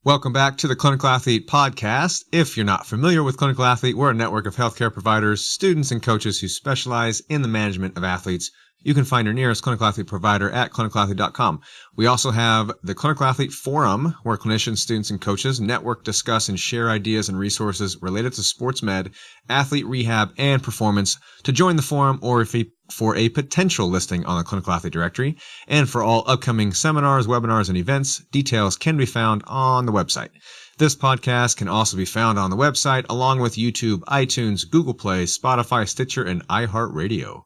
Welcome back to the Clinical Athlete Podcast. If you're not familiar with Clinical Athlete, we're a network of healthcare providers, students, and coaches who specialize in the management of athletes. You can find your nearest Clinical Athlete provider at clinicalathlete.com. We also have the Clinical Athlete Forum, where clinicians, students, and coaches network, discuss, and share ideas and resources related to sports med, athlete rehab, and performance. To join the forum or for a potential listing on the Clinical Athlete directory, and for all upcoming seminars, webinars, and events, details can be found on the website. This podcast can also be found on the website, along with YouTube, iTunes, Google Play, Spotify, Stitcher, and iHeartRadio.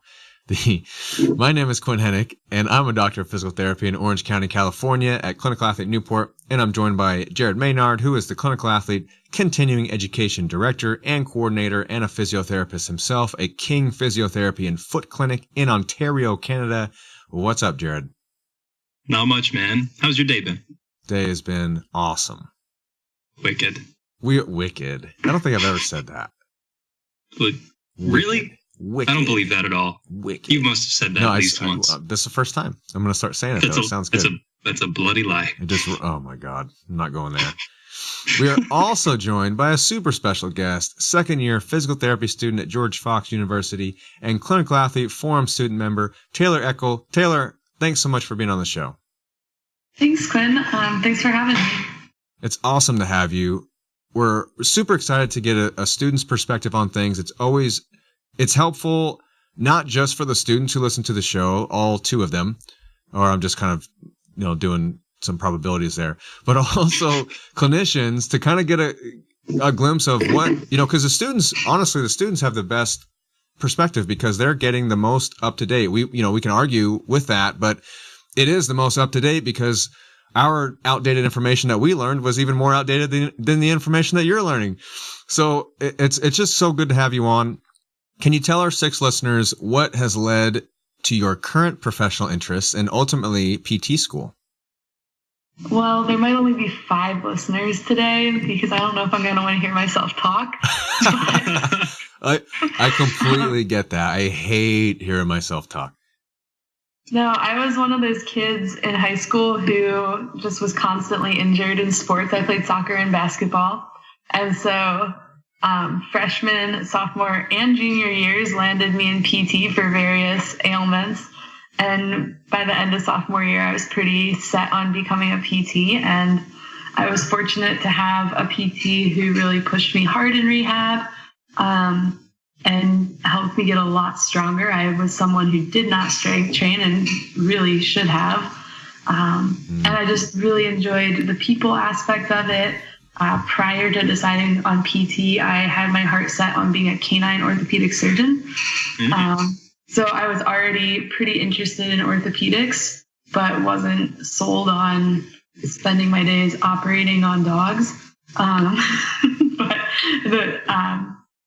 My name is Quinn Hennick, and I'm a doctor of physical therapy in Orange County, California at Clinical Athlete Newport, and I'm joined by Jared Maynard, who is the Clinical Athlete Continuing Education Director and Coordinator and a physiotherapist himself, a King Physiotherapy and Foot Clinic in Ontario, Canada. What's up, Jared? Not much, man. How's your day been? Day has been awesome. Wicked. Wicked. I don't think I've ever said that. Really? Wicked. I don't believe that at all. Wicked. You must have said that at least once. This is the first time. I'm going to start saying it, though. It sounds good. That's a bloody lie. Oh, my God. I'm not going there. We are also joined by a super special guest, second-year physical therapy student at George Fox University and Clinical Athlete Forum student member, Taylor Eckel. Taylor, thanks so much for being on the show. Thanks, Quinn. Thanks for having me. It's awesome to have you. We're super excited to get a student's perspective on things. It's helpful, not just for the students who listen to the show, all two of them, or I'm just kind of, doing some probabilities there, but also clinicians to kind of get a glimpse of what, because the students have the best perspective because they're getting the most up to date. We can argue with that, but it is the most up to date because our outdated information that we learned was even more outdated than the information that you're learning. So it's just so good to have you on. Can you tell our 6 listeners what has led to your current professional interests and ultimately PT school? Well, there might only be 5 listeners today because I don't know if I'm going to want to hear myself talk. I completely get that. I hate hearing myself talk. No, I was one of those kids in high school who just was constantly injured in sports. I played soccer and basketball. And so freshman, sophomore, and junior years landed me in PT for various ailments. And by the end of sophomore year, I was pretty set on becoming a PT. And I was fortunate to have a PT who really pushed me hard in rehab and helped me get a lot stronger. I was someone who did not strength train and really should have. And I just really enjoyed the people aspect of it. Prior to deciding on PT, I had my heart set on being a canine orthopedic surgeon. So I was already pretty interested in orthopedics, but wasn't sold on spending my days operating on dogs.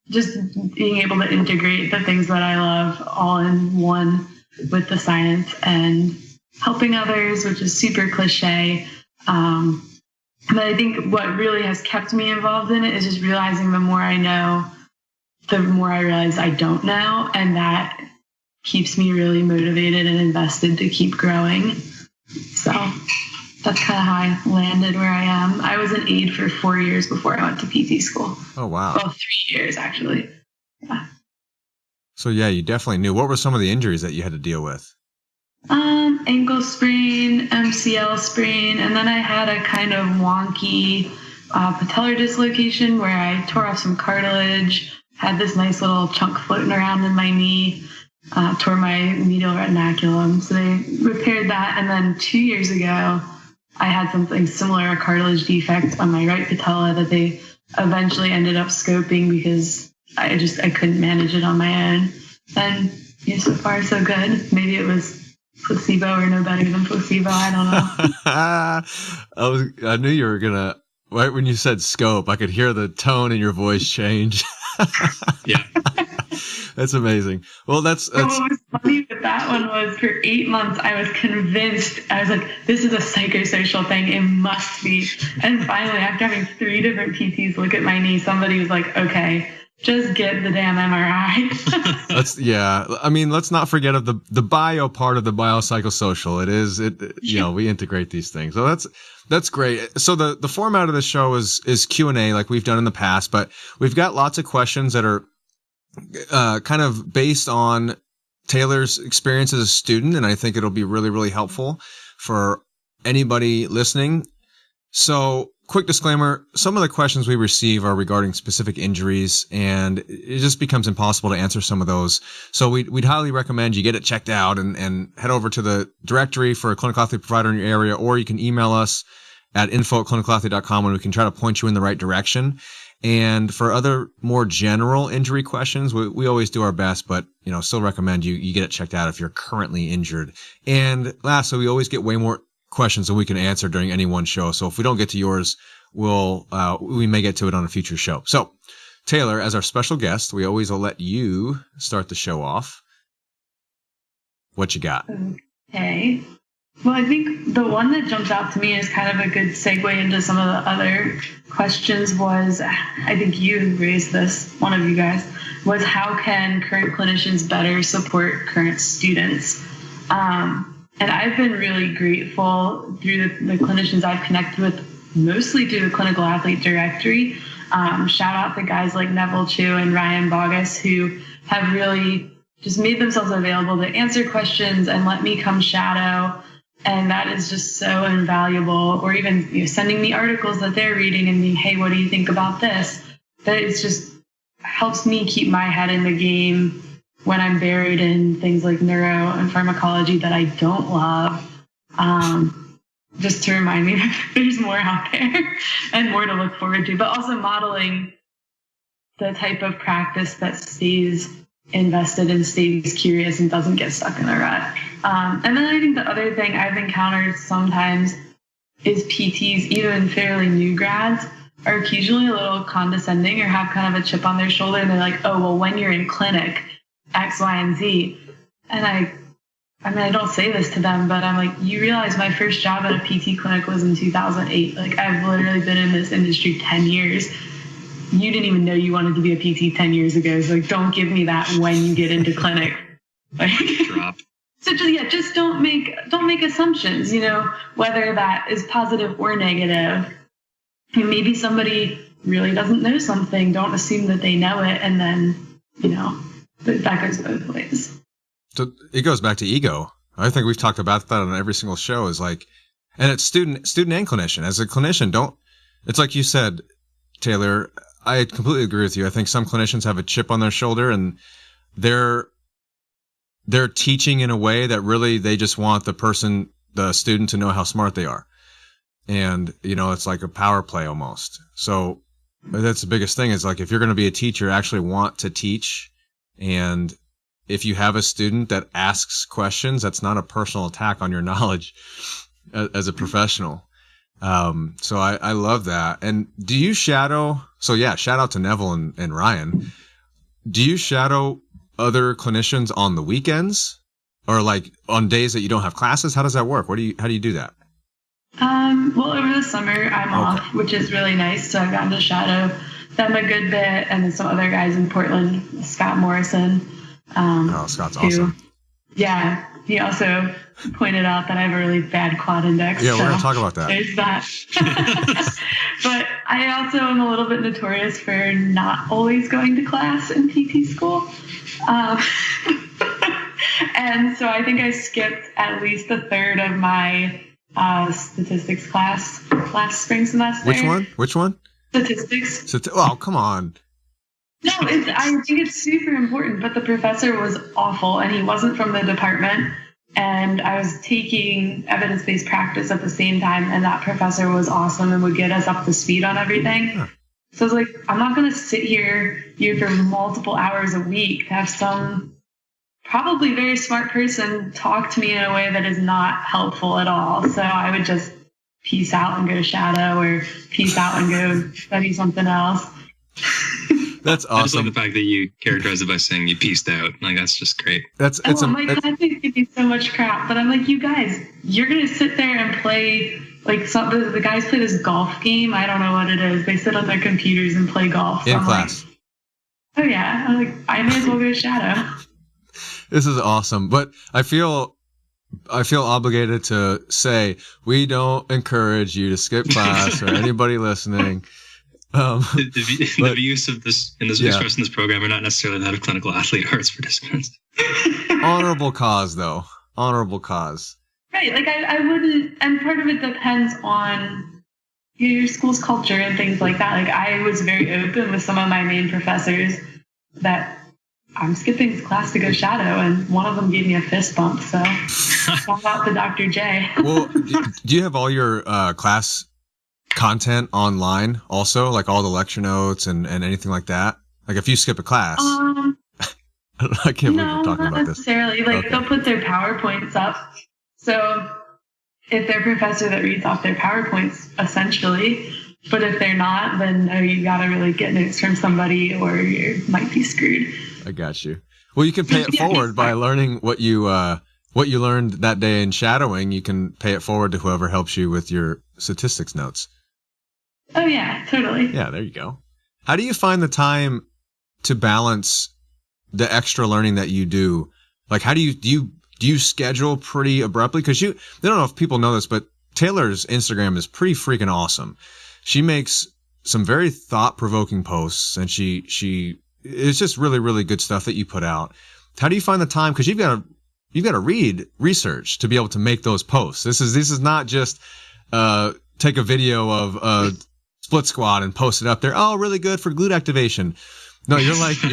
Just being able to integrate the things that I love all in one with the science and helping others, which is super cliche. But I think what really has kept me involved in it is just realizing the more I know, the more I realize I don't know. And that keeps me really motivated and invested to keep growing. So that's kind of how I landed where I am. I was an aide for 4 years before I went to PT school. Oh, wow. Well, 3 years, actually. Yeah. So, yeah, you definitely knew. What were some of the injuries that you had to deal with? Ankle sprain, MCL sprain, and then I had a kind of wonky patellar dislocation where I tore off some cartilage, had this nice little chunk floating around in my knee, tore my medial retinaculum. So they repaired that, and then 2 years ago, I had something similar, a cartilage defect on my right patella that they eventually ended up scoping because I couldn't manage it on my own. And so far, so good. Maybe it was placebo or no better than placebo. I don't know. I knew you were going to, right when you said scope, I could hear the tone in your voice change. Yeah. That's amazing. Well, that's what was funny with that one was for 8 months, I was convinced, I was like, this is a psychosocial thing. It must be. And finally, after having 3 different PTs look at my knee, somebody was like, okay, just get the damn MRI. Let's not forget of the bio part of the biopsychosocial. We integrate these things. So that's great. So the format of the show is Q&A like we've done in the past, but we've got lots of questions that are kind of based on Taylor's experience as a student, and I think it'll be really, really helpful for anybody listening. So, quick disclaimer, some of the questions we receive are regarding specific injuries, and it just becomes impossible to answer some of those. So we'd highly recommend you get it checked out and head over to the directory for a clinical athlete provider in your area, or you can email us at info@clinicalathlete.com and we can try to point you in the right direction. And for other more general injury questions, we always do our best, but still recommend you get it checked out if you're currently injured. And lastly, we always get way more questions than we can answer during any one show. So if we don't get to yours, we may get to it on a future show. So Taylor, as our special guest, we always will let you start the show off. What you got? Okay. Well, I think the one that jumps out to me is kind of a good segue into some of the other questions was, I think you raised this, one of you guys, was how can current clinicians better support current students? And I've been really grateful through the clinicians I've connected with, mostly through the Clinical Athlete Directory. Shout out to guys like Neville Chu and Ryan Bogus, who have really just made themselves available to answer questions and let me come shadow. And that is just so invaluable. Or even sending me articles that they're reading and being, hey, what do you think about this? That it's just helps me keep my head in the game when I'm buried in things like neuro and pharmacology that I don't love. Just to remind me that there's more out there and more to look forward to, but also modeling the type of practice that stays invested and stays curious and doesn't get stuck in a rut. And then I think the other thing I've encountered sometimes is PTs, even fairly new grads, are occasionally a little condescending or have kind of a chip on their shoulder. And they're like, oh, well, when you're in clinic, X, Y, and Z. And I don't say this to them, but I'm like, you realize my first job at a PT clinic was in 2008. Like, I've literally been in this industry 10 years. You didn't even know you wanted to be a PT 10 years ago. So like, don't give me that when you get into clinic. Like, drop. So just don't make assumptions, whether that is positive or negative. And maybe somebody really doesn't know something. Don't assume that they know it. And then, that goes both ways. So it goes back to ego. I think we've talked about that on every single show is like, and it's student and clinician. As a clinician, it's like you said, Taylor, I completely agree with you. I think some clinicians have a chip on their shoulder and they're teaching in a way that really they just want the student to know how smart they are. And, it's like a power play almost. So that's the biggest thing is like, if you're going to be a teacher, actually want to teach. And if you have a student that asks questions, that's not a personal attack on your knowledge as a professional. So I love that. And do you shadow? So yeah, shout out to Neville and Ryan. Do you shadow other clinicians on the weekends or like on days that you don't have classes? How does that work? How do you do that? Well, over the summer I'm off, which is really nice. So I've gotten to shadow them a good bit. And then some other guys in Portland, Scott Morrison. Scott's awesome. Yeah. He also pointed out that I have a really bad quad index. Yeah, we're going to talk about that. There's that. But I also am a little bit notorious for not always going to class in PT school. And so I think I skipped at least a third of my statistics class last spring semester. Which one? Statistics. Oh, come on. No, I think it's super important, but the professor was awful and he wasn't from the department. And I was taking evidence-based practice at the same time, and that professor was awesome and would get us up to speed on everything. Huh. So I was like, I'm not going to sit here for multiple hours a week to have some probably very smart person talk to me in a way that is not helpful at all. So I would just peace out and go shadow or peace out and go study something else. That's awesome. I just like the fact that you characterize it by saying you pieced out. Like, that's just great. My classmates give me so much crap, but I'm like, you guys, you're going to sit there and play, like, the guys play this golf game. I don't know what it is. They sit on their computers and play golf. In class. Oh yeah, I'm like, I may as well go shadow. This is awesome, but I feel obligated to say we don't encourage you to skip class or anybody listening. The views of this expressed in this program are not necessarily that of clinical athlete arts participants. Honorable cause, though. Honorable cause. Right. Like I wouldn't, and part of it depends on your school's culture and things like that. Like I was very open with some of my main professors that I'm skipping this class to go shadow, and one of them gave me a fist bump. So shout out to Dr. J. Well, do you have all your class content online also, like all the lecture notes and anything like that? Like if you skip a class, I can't believe we're talking about this. No, not necessarily. Like they'll put their PowerPoints up. So if they're a professor that reads off their PowerPoints, essentially, but if they're not, then you got to really get notes from somebody or you might be screwed. I got you. Well, you can pay it forward by learning what you learned that day in shadowing. You can pay it forward to whoever helps you with your statistics notes. Oh yeah, totally. Yeah, there you go. How do you find the time to balance the extra learning that you do? Like, how do you schedule pretty abruptly? Because I don't know if people know this, but Taylor's Instagram is pretty freaking awesome. She makes some very thought-provoking posts, and it's just really, really good stuff that you put out. How do you find the time? Because you've got to read research to be able to make those posts. This is not just take a video of a split squat and post it up there. Oh, really good for glute activation. No, you're like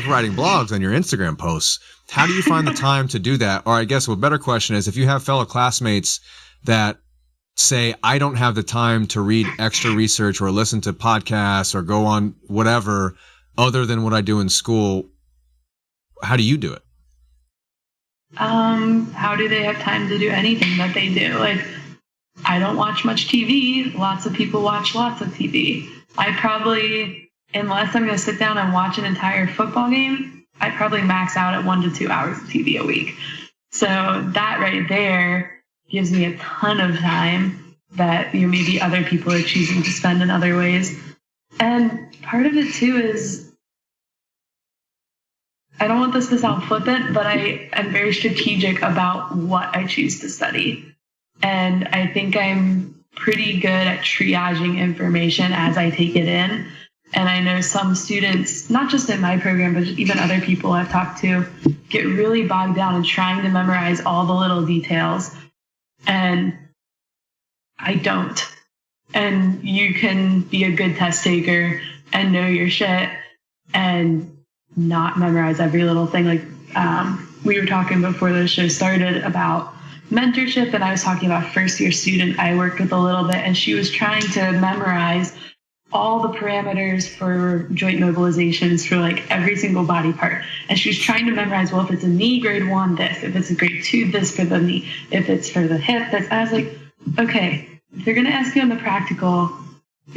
writing blogs on your Instagram posts. How do you find the time to do that? Or I guess a better question is, if you have fellow classmates that say, I don't have the time to read extra research or listen to podcasts or go on whatever other than what I do in school, how do you do it? How do they have time to do anything that they do? Like, I don't watch much TV. Lots of people watch lots of TV. I probably, unless I'm going to sit down and watch an entire football game, I probably max out at 1 to 2 hours of TV a week. So that right there gives me a ton of time that maybe other people are choosing to spend in other ways. And part of it too is, I don't want this to sound flippant, but I am very strategic about what I choose to study. And I think I'm pretty good at triaging information as I take it in. And I know some students, not just in my program, but even other people I've talked to, get really bogged down in trying to memorize all the little details. And I don't. And you can be a good test taker and know your shit and not memorize every little thing. Like we were talking before the show started about mentorship, and I was talking about first-year student I worked with a little bit, and she was trying to memorize all the parameters for joint mobilizations for like every single body part. And she was trying to memorize, well, if it's a knee, grade 1, this. If it's a grade 2, this for the knee. If it's for the hip, this. And I was like, okay, if they're going to ask you on the practical,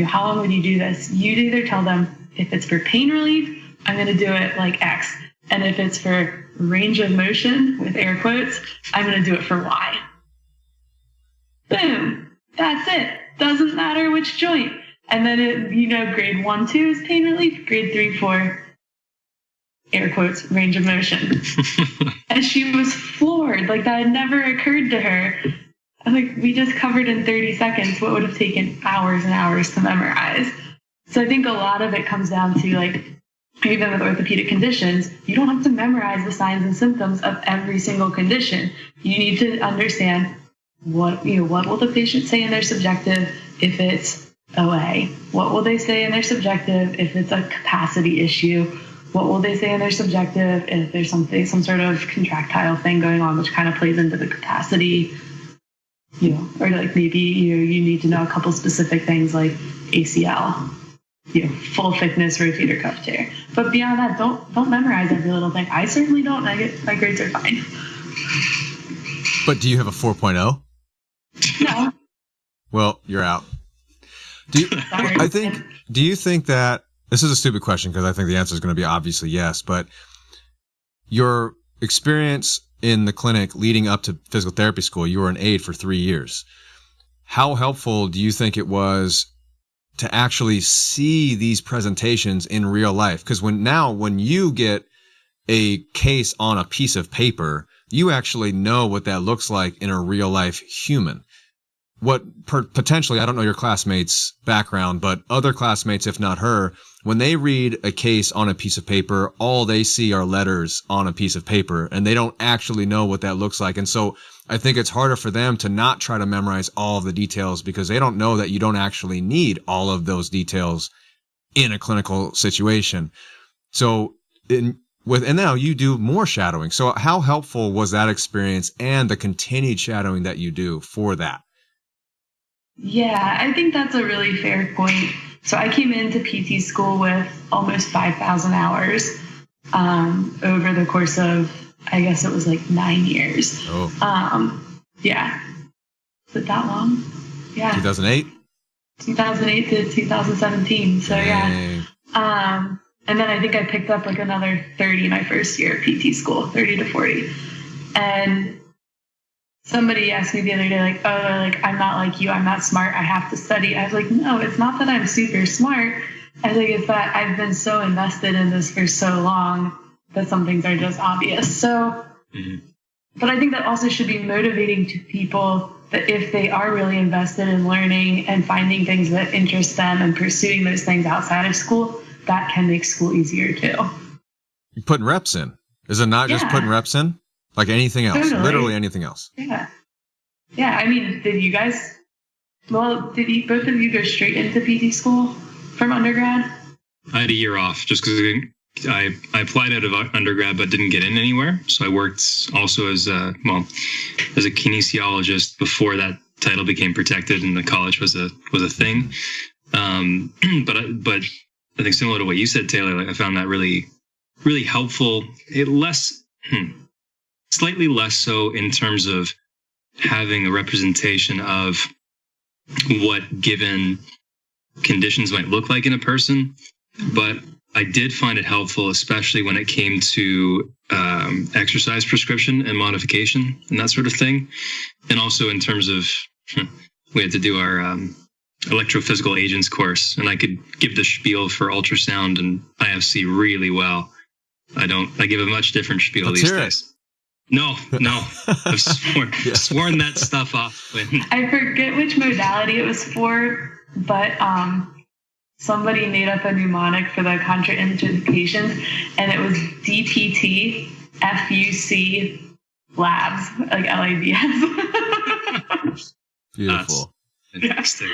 how long would you do this? You'd either tell them, if it's for pain relief, I'm going to do it like X. And if it's for range of motion, with air quotes, I'm going to do it for Y. Boom. That's it. Doesn't matter which joint. And then, grade 1, 2 is pain relief. Grade 3, 4, air quotes, range of motion. And she was floored. Like, that had never occurred to her. I'm like, we just covered in 30 seconds what would have taken hours and hours to memorize. So I think a lot of it comes down to, like, even with orthopedic conditions, you don't have to memorize the signs and symptoms of every single condition. You need to understand what will the patient say in their subjective if it's OA? What will they say in their subjective if it's a capacity issue? What will they say in their subjective if there's some sort of contractile thing going on, which kind of plays into the capacity, or like maybe you need to know a couple specific things like ACL, full thickness rotator cuff tear. But beyond that, don't memorize every little thing. I certainly don't. My grades are fine. But do you have a 4.0? No. Well, you're out. Do you think that, this is a stupid question because I think the answer is going to be obviously yes, but your experience in the clinic leading up to physical therapy school, you were an aide for 3 years. How helpful do you think it was to actually see these presentations in real life. Because when you get a case on a piece of paper, you actually know what that looks like in a real life human. Potentially, I don't know your classmates' background, but other classmates, if not her, when they read a case on a piece of paper, all they see are letters on a piece of paper, and they don't actually know what that looks like. And so I think it's harder for them to not try to memorize all of the details because they don't know that you don't actually need all of those details in a clinical situation. So and now you do more shadowing. So how helpful was that experience and the continued shadowing that you do for that? Yeah, I think that's a really fair point. So I came into PT school with almost 5,000 hours over the course of, I guess it was like 9 years. Oh. Yeah. Is it that long? Yeah. 2008? 2008 to 2017. So yeah. And then I think I picked up like another 30 my first year of PT school, 30 to 40. And somebody asked me the other day, like, I'm not like you. I'm not smart. I have to study. I was like, no, it's not that I'm super smart. I think it's that I've been so invested in this for so long that some things are just obvious. So, But I think that also should be motivating to people that if they are really invested in learning and finding things that interest them and pursuing those things outside of school, that can make school easier too. You're putting reps in. Is it not just putting reps in? Like anything else, Totally. Literally anything else. Yeah. Yeah. I mean, did both of you go straight into PT school from undergrad? I had a year off just because I applied out of undergrad but didn't get in anywhere. So I worked also as a kinesiologist before that title became protected and the college was a thing. But I think similar to what you said, Taylor, like I found that really, really helpful. Slightly less so in terms of having a representation of what given conditions might look like in a person. But I did find it helpful, especially when it came to exercise prescription and modification and that sort of thing. And also in terms of, we had to do our electrophysical agents course, and I could give the spiel for ultrasound and IFC really well. I give a much different spiel these days. No, I've sworn that stuff off. I forget which modality it was for, but somebody made up a mnemonic for the contraindications, and it was DPT, FUC, labs, like LABS. Beautiful. Fantastic.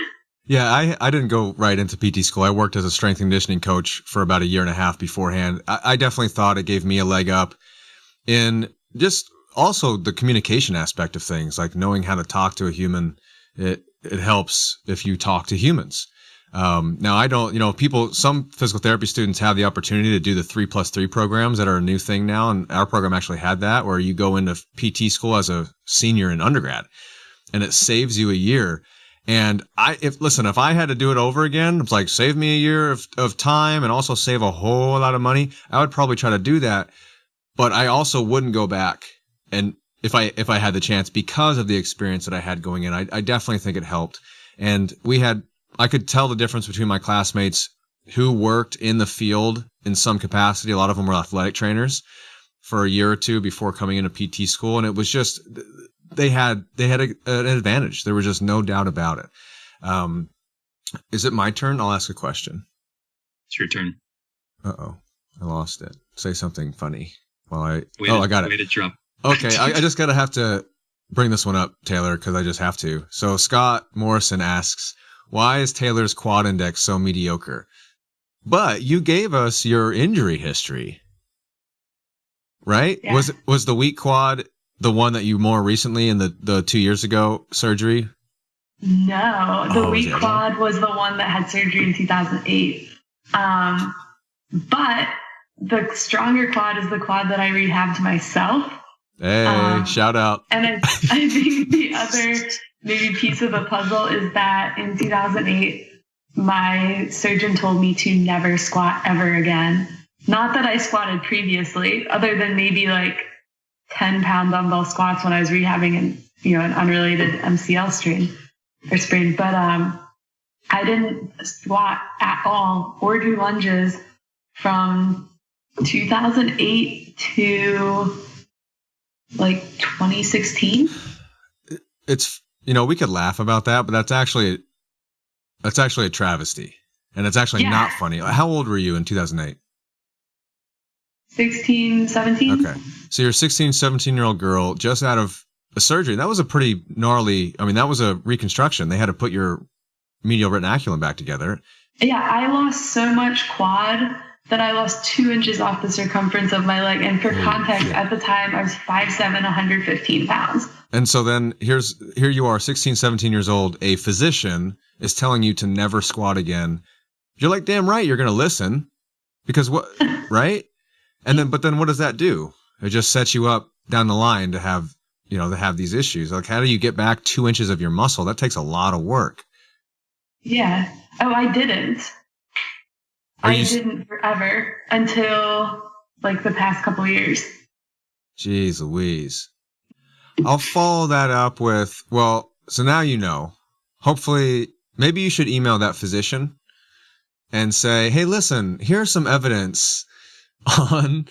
Yeah, I didn't go right into PT school. I worked as a strength and conditioning coach for about a year and a half beforehand. I definitely thought it gave me a leg up in just also the communication aspect of things, like knowing how to talk to a human. It helps if you talk to humans. Now I don't, some physical therapy students have the opportunity to do the 3+3 programs that are a new thing now. And our program actually had that, where you go into PT school as a senior in undergrad and it saves you a year. And if I had to do it over again, it's like save me a year of time and also save a whole lot of money, I would probably try to do that. But I also wouldn't go back. And if I had the chance, because of the experience that I had going in, I definitely think it helped. And I could tell the difference between my classmates who worked in the field in some capacity. A lot of them were athletic trainers for a year or two before coming into PT school. And it was just, they had an advantage. There was just no doubt about it. Is it my turn? I'll ask a question. It's your turn. Uh-oh. I lost it. Say something funny. I got it. Way to drop. Okay. I just have to bring this one up, Taylor, because I just have to. So Scott Morrison asks, why is Taylor's quad index so mediocre? But you gave us your injury history, right? Yeah. Was the weak quad the one that you more recently in the 2 years ago surgery? No, the weak quad was the one that had surgery in 2008. But the stronger quad is the quad that I rehabbed myself. Hey, shout out. And I think the other maybe piece of the puzzle is that in 2008, my surgeon told me to never squat ever again. Not that I squatted previously, other than maybe like 10-pound dumbbell squats when I was rehabbing an unrelated MCL sprain. But I didn't squat at all or do lunges from 2008 to like 2016. It's, we could laugh about that, but that's actually a travesty. And it's actually not funny. How old were you in 2008? 16, 17. Okay. So you're a 16, 17-year-old girl just out of a surgery. That was a pretty gnarly, that was a reconstruction. They had to put your medial retinaculum back together. Yeah, I lost so much quad that I lost 2 inches off the circumference of my leg. And for context, at the time, I was 5'7", 115 pounds. And so then here you are, 16, 17 years old. A physician is telling you to never squat again. You're like, damn right, you're going to listen. Because what, right? But then what does that do? It just sets you up down the line to have these issues. Like, how do you get back 2 inches of your muscle? That takes a lot of work. Yeah. Oh, I didn't. I didn't forever until like the past couple of years. Jeez Louise. I'll follow that up with, so now you know. Hopefully, maybe you should email that physician and say, hey, listen, here's some evidence on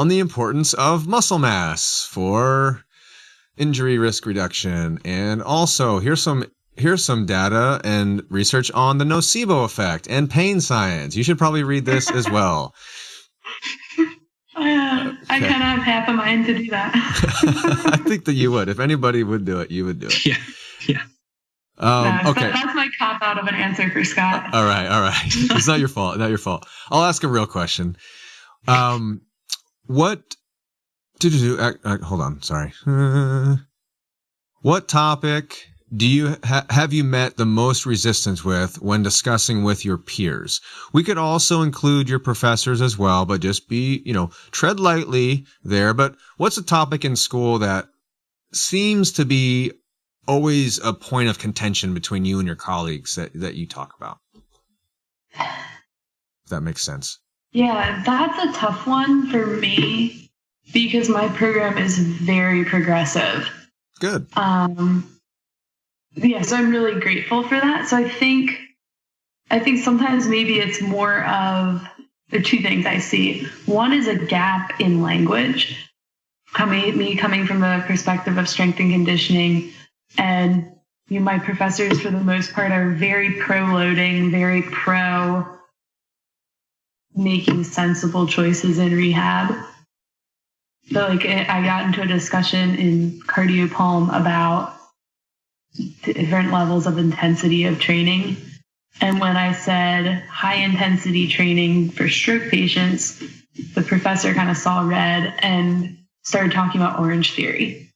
the importance of muscle mass for injury risk reduction. And also, here's some data and research on the nocebo effect and pain science. You should probably read this as well. I kind of have half a mind to do that. I think that you would. If anybody would do it, you would do it. Yeah. Okay. That's my cop out of an answer for Scott. All right. It's not your fault. I'll ask a real question. What did you do? Hold on. Sorry. What topic do you have you met the most resistance with when discussing with your peers? We could also include your professors as well, but just be, tread lightly there. But what's a topic in school that seems to be always a point of contention between you and your colleagues that you talk about? If that makes sense. Yeah, that's a tough one for me because my program is very progressive. Good. Yeah, so I'm really grateful for that. So I think sometimes maybe it's more of the two things I see. One is a gap in language, coming from the perspective of strength and conditioning, and my professors for the most part are very pro loading, very pro making sensible choices in rehab. So I got into a discussion in cardio palm about different levels of intensity of training. And when I said high intensity training for stroke patients, the professor kind of saw red and started talking about orange theory.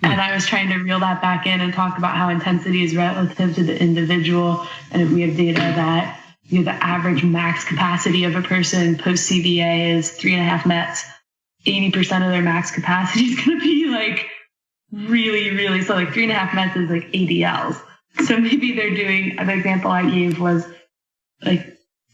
And I was trying to reel that back in and talk about how intensity is relative to the individual. And we have data that the average max capacity of a person post CVA is 3.5 METs. 80% of their max capacity is going to be really, really, so 3.5 METs is ADLs. So maybe they're doing, the example I gave was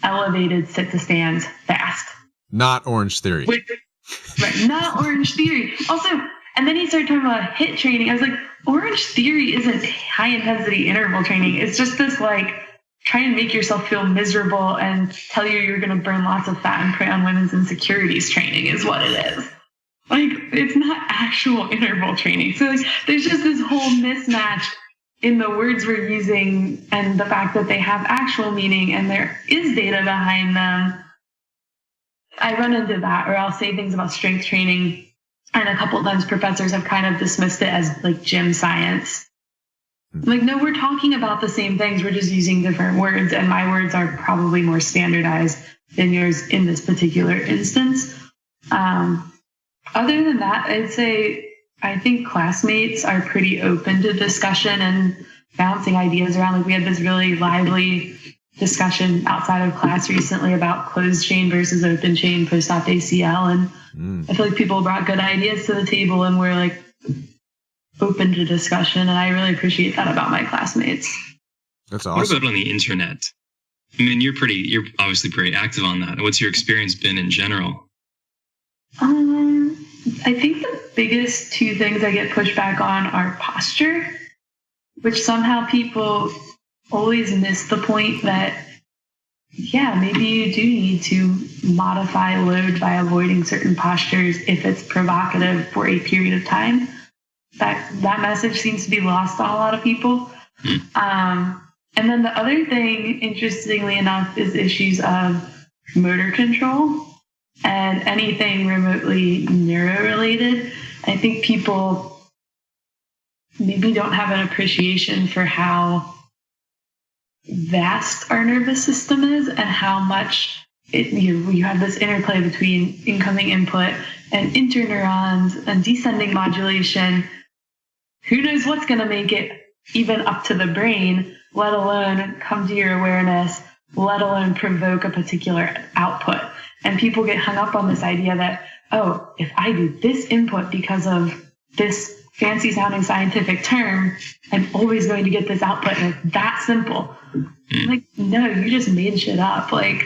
elevated sit to stands fast. Not orange theory. Right, not orange theory. Also, and then he started talking about HIIT training. I was like, orange theory isn't high intensity interval training. It's just this try and make yourself feel miserable and tell you're going to burn lots of fat and prey on women's insecurities training is what it is. It's not actual interval training. So there's just this whole mismatch in the words we're using and the fact that they have actual meaning and there is data behind them. I run into that, or I'll say things about strength training, and a couple of times professors have kind of dismissed it as gym science. No, we're talking about the same things. We're just using different words, and my words are probably more standardized than yours in this particular instance. Other than that, I'd say I think classmates are pretty open to discussion and bouncing ideas around. We had this really lively discussion outside of class recently about closed chain versus open chain post-op ACL, and I feel like people brought good ideas to the table, and we're open to discussion, and I really appreciate that about my classmates. That's awesome. What about on the internet? I mean, you're obviously pretty active on that. What's your experience been in general? I think the biggest two things I get pushback on are posture, which somehow people always miss the point that, yeah, maybe you do need to modify load by avoiding certain postures if it's provocative for a period of time. That message seems to be lost on a lot of people. And then the other thing, interestingly enough, is issues of motor control and anything remotely neuro-related. I think people maybe don't have an appreciation for how vast our nervous system is and how much you have this interplay between incoming input and interneurons and descending modulation. Who knows what's going to make it even up to the brain, let alone come to your awareness, let alone provoke a particular output. And people get hung up on this idea that, oh, if I do this input because of this fancy sounding scientific term, I'm always going to get this output, and it's that simple. Like, no, you just made shit up. Like,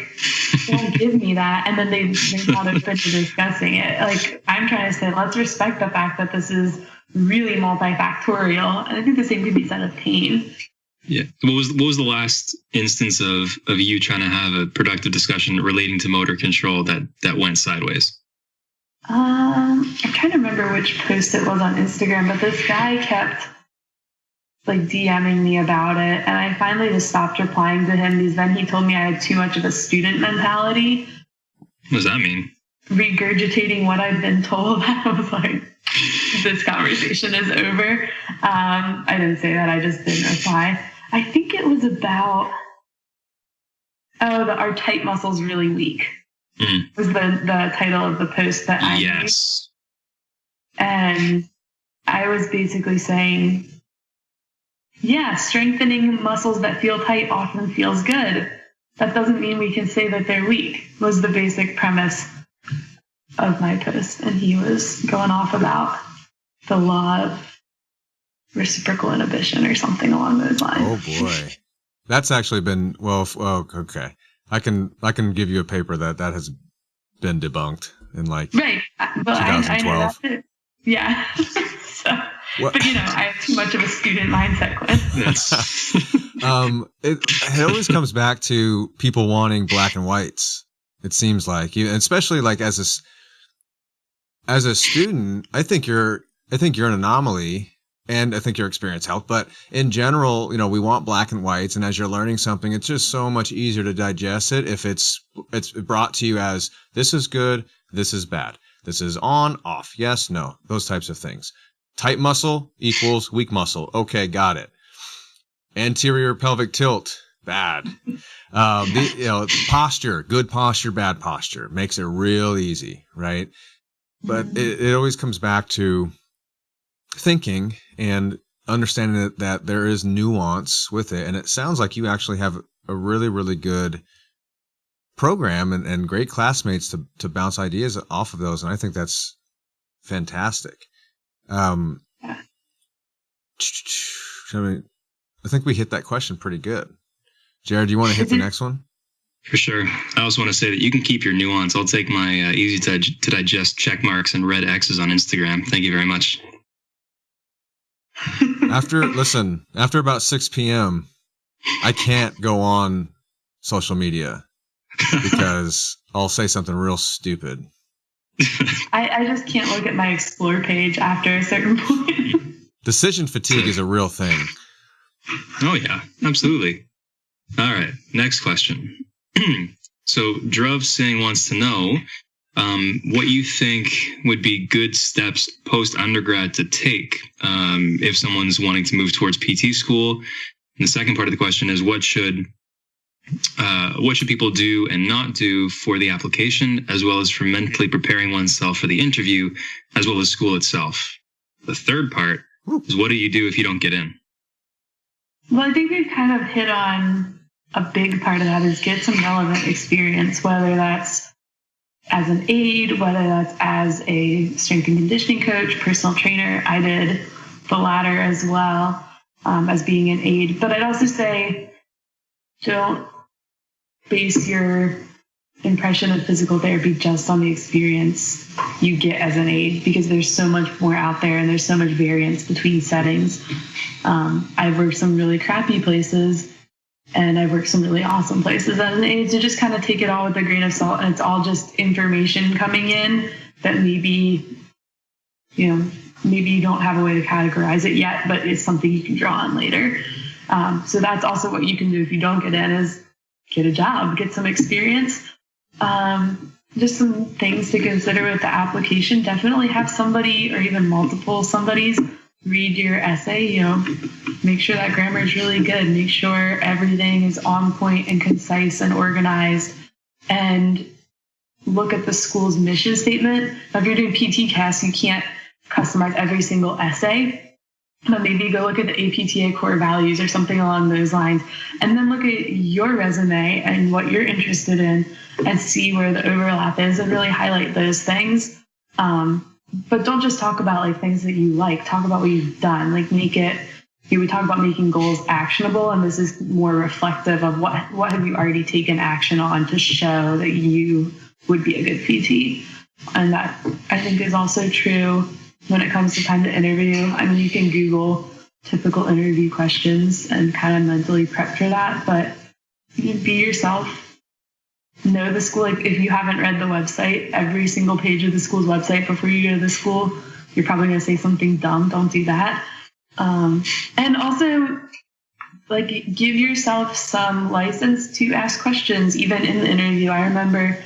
don't give me that. And then they're not open to discussing it. Like, I'm trying to say, let's respect the fact that this is really multifactorial. And I think the same could be said of pain. Yeah. What was the last instance of you trying to have a productive discussion relating to motor control that went sideways? I'm trying to remember which post it was on Instagram, but this guy kept like DMing me about it, and I finally just stopped replying to him because then he told me I had too much of a student mentality. What does that mean? Regurgitating what I've been told. I was like, this conversation is over. I didn't say that. I just didn't reply. I think it was about, our tight muscles really weak. Was the title of the post that I made. And I was basically saying, yeah, strengthening muscles that feel tight often feels good. That doesn't mean we can say that they're weak, was the basic premise of my post. And he was going off about the law of reciprocal inhibition or something along those lines. Oh boy. That's actually been, okay. I can give you a paper that has been debunked in like right. Well, 2012. I know that too. Yeah. But I have too much of a student mindset, Glenn. It always comes back to people wanting black and whites. It seems like, especially like as a student, I think you're an anomaly. And I think your experience helped. But in general, we want black and whites. And as you're learning something, it's just so much easier to digest it if it's brought to you as this is good, this is bad. This is on, off, yes, no, those types of things. Tight muscle equals weak muscle. Okay, got it. Anterior pelvic tilt, bad. Posture, good posture, bad posture. Makes it real easy, right? But it always comes back to thinking and understanding that there is nuance with it. And it sounds like you actually have a really, really good program and great classmates to bounce ideas off of those. And I think that's fantastic. I think we hit that question pretty good. Jared, do you want to hit the next one? For sure. I also want to say that you can keep your nuance. I'll take my easy to digest check marks and red X's on Instagram. Thank you very much. After about 6 p.m., I can't go on social media because I'll say something real stupid. I just can't look at my explore page after a certain point. Decision fatigue is a real thing. Oh, yeah, absolutely. All right, next question. So Druv Singh wants to know what you think would be good steps post-undergrad to take if someone's wanting to move towards PT school. And the second part of the question is what should people do and not do for the application, as well as for mentally preparing oneself for the interview, as well as school itself. The third part is what do you do if you don't get in? Well, I think we've kind of hit on a big part of that is get some relevant experience, whether that's as an aide, whether that's as a strength and conditioning coach, personal trainer. I did the latter as well as being an aide. But I'd also say don't base your impression of physical therapy just on the experience you get as an aide, because there's so much more out there and there's so much variance between settings. I've worked some really crappy places And I've worked some really awesome places as an aide, to just kind of take it all with a grain of salt. And it's all just information coming in that maybe you don't have a way to categorize it yet, but it's something you can draw on later. So that's also what you can do if you don't get in, is get a job, get some experience. Just some things to consider with the application. Definitely have somebody, or even multiple somebodies, read your essay. Make sure that grammar is really good. Make sure everything is on point and concise and organized. And look at the school's mission statement. Now, if you're doing PT-CAS, you can't customize every single essay, but maybe go look at the APTA core values or something along those lines, and then look at your resume and what you're interested in and see where the overlap is, and really highlight those things. But don't just talk about like things that you like. Talk about what you've done. Like we talk about making goals actionable, and this is more reflective of what have you already taken action on to show that you would be a good PT. And that, I think, is also true when it comes to time to interview. I mean, you can Google typical interview questions and kind of mentally prep for that, but be yourself. Know the school. Like, if you haven't read the website, every single page of the school's website before you go to the school, you're probably going to say something dumb. Don't do that. And also, like, give yourself some license to ask questions, even in the interview. I remember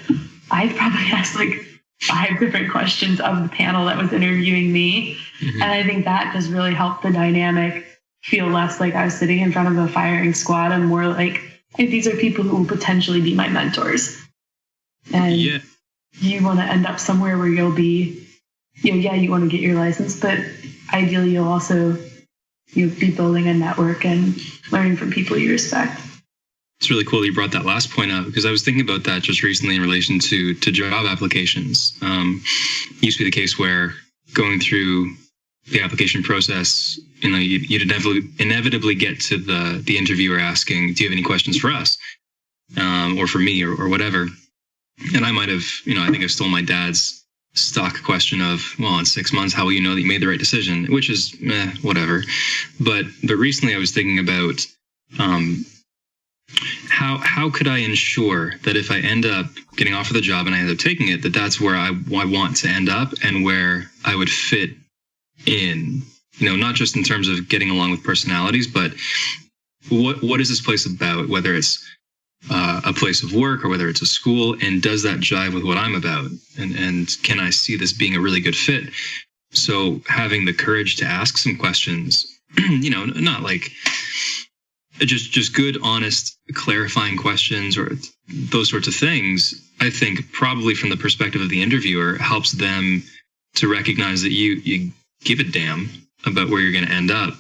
I probably asked like 5 different questions of the panel that was interviewing me. Mm-hmm. And I think that just really helped the dynamic feel less like I was sitting in front of a firing squad, and more like, hey, these are people who will potentially be my mentors. And you want to end up somewhere where you'll be, you want to get your license, but ideally you'll also be building a network and learning from people you respect. It's really cool you brought that last point up, because I was thinking about that just recently in relation to job applications. It used to be the case where going through the application process, you'd inevitably get to the interviewer asking, do you have any questions for us? Or for me, or whatever. And I might have, I think I stole my dad's stock question of, well, in 6 months, how will you know that you made the right decision? Which is, whatever. But recently I was thinking about, how could I ensure that if I end up getting offered the job and I end up taking it, that's where I want to end up and where I would fit in, not just in terms of getting along with personalities, but what is this place about, whether it's a place of work or whether it's a school, and does that jive with what I'm about? And can I see this being a really good fit? So having the courage to ask some questions, not like just good, honest, clarifying questions or those sorts of things, I think probably from the perspective of the interviewer helps them to recognize that you give a damn about where you're going to end up.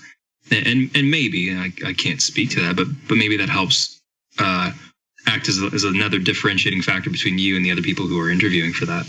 And maybe, I can't speak to that, but maybe that helps act as another differentiating factor between you and the other people who are interviewing for that.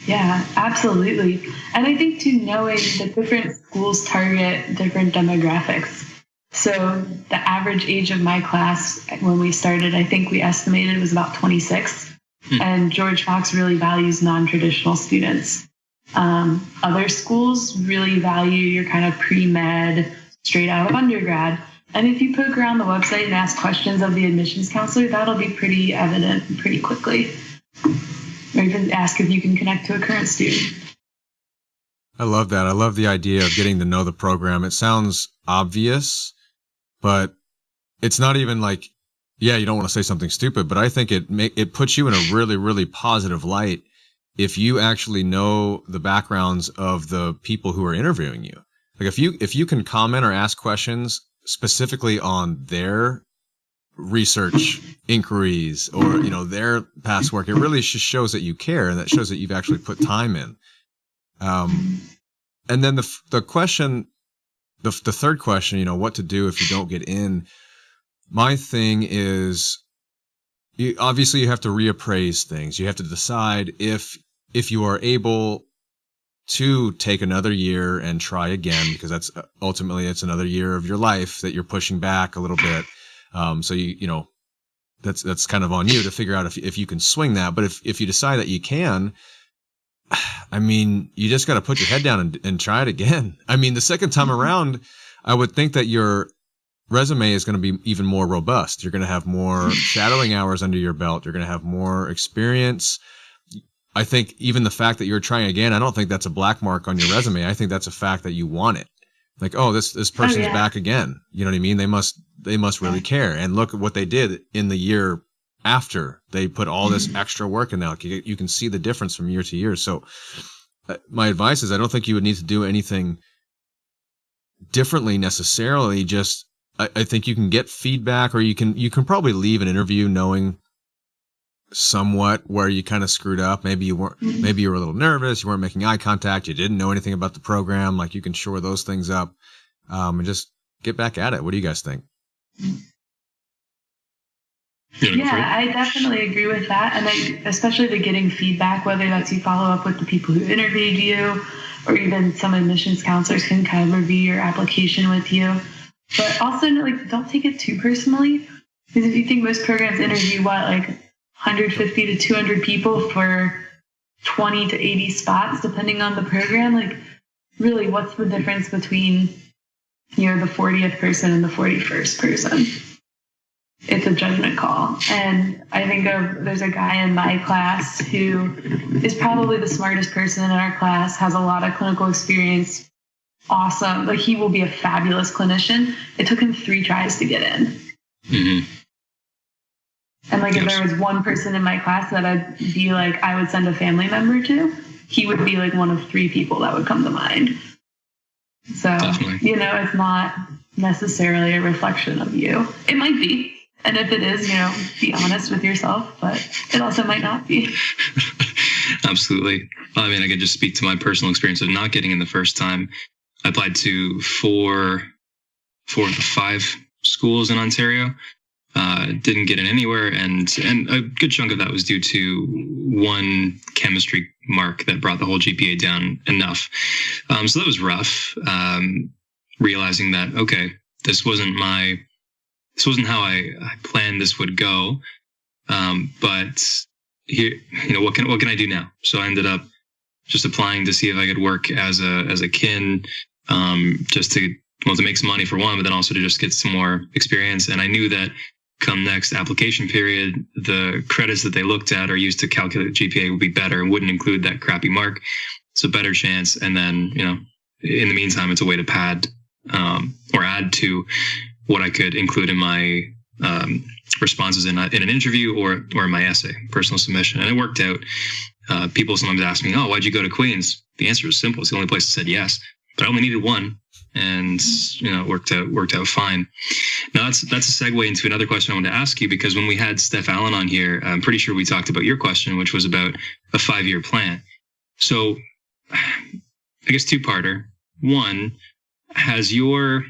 Yeah, absolutely. And I think too, knowing that different schools target different demographics. So the average age of my class when we started, I think we estimated was about 26. And George Fox really values non-traditional students. Other schools really value your kind of pre-med, straight out of undergrad. And if you poke around the website and ask questions of the admissions counselor, that'll be pretty evident pretty quickly. Or even ask if you can connect to a current student. I love that. I love the idea of getting to know the program. It sounds obvious, but it's not even like, you don't want to say something stupid, but I think it puts you in a really, really positive light if you actually know the backgrounds of the people who are interviewing you. Like if you can comment or ask questions specifically on their research inquiries or, their past work, it really just shows that you care, and that shows that you've actually put time in. And then the question, the third question, what to do if you don't get in. My thing is, obviously you have to reappraise things. You have to decide if you are able to take another year and try again, because that's ultimately it's another year of your life that you're pushing back a little bit. So that's kind of on you to figure out if you can swing that. But if you decide that you can, I mean, you just got to put your head down and try it again. I mean, the second time around, I would think that resume is going to be even more robust. You're going to have more shadowing hours under your belt. You're going to have more experience. I think even the fact that you're trying again, I don't think that's a black mark on your resume. I think that's a fact that you want it. Like, oh, this person's back again. You know what I mean? They must really care. And look at what they did in the year after. They put all this extra work in there. Like, you can see the difference from year to year. So my advice is I don't think you would need to do anything differently necessarily. Just I think you can get feedback, or you can probably leave an interview knowing somewhat where you kind of screwed up. Maybe you were a little nervous, you weren't making eye contact, you didn't know anything about the program. Like, you can shore those things up, and just get back at it. What do you guys think? Yeah, I definitely agree with that. And especially the getting feedback, whether that's you follow up with the people who interviewed you, or even some admissions counselors can kind of review your application with you. But also, like, don't take it too personally, because if you think most programs interview 150 to 200 people for 20 to 80 spots, depending on the program, like, really, what's the difference between, the 40th person and the 41st person? It's a judgment call. And I think there's a guy in my class who is probably the smartest person in our class, has a lot of clinical experience. Awesome. Like, he will be a fabulous clinician. It took him 3 tries to get in. Mm-hmm. And if there was one person in my class that I'd be like, I would send a family member to, he would be like one of 3 people that would come to mind. So, it's not necessarily a reflection of you. It might be. And if it is, be honest with yourself, but it also might not be. Absolutely. I mean, I could just speak to my personal experience of not getting in the first time. I applied to 4 to 5 schools in Ontario. Didn't get in anywhere, and a good chunk of that was due to one chemistry mark that brought the whole GPA down enough. So that was rough. Realizing that, okay, this wasn't how I planned this would go. But here, what can I do now? So I ended up just applying to see if I could work as a kin, just to make some money for one, but then also to just get some more experience. And I knew that come next application period, the credits that they looked at or used to calculate GPA would be better and wouldn't include that crappy mark. It's a better chance. And then, in the meantime, it's a way to pad or add to what I could include in my responses in an interview or in my essay, personal submission. And it worked out. People sometimes ask me, oh, why'd you go to Queen's? The answer is simple. It's the only place that said yes, but I only needed one. And, it worked out fine. Now that's a segue into another question I wanted to ask you, because when we had Steph Allen on here, I'm pretty sure we talked about your question, which was about a 5-year plan. So I guess 2-parter. One, has your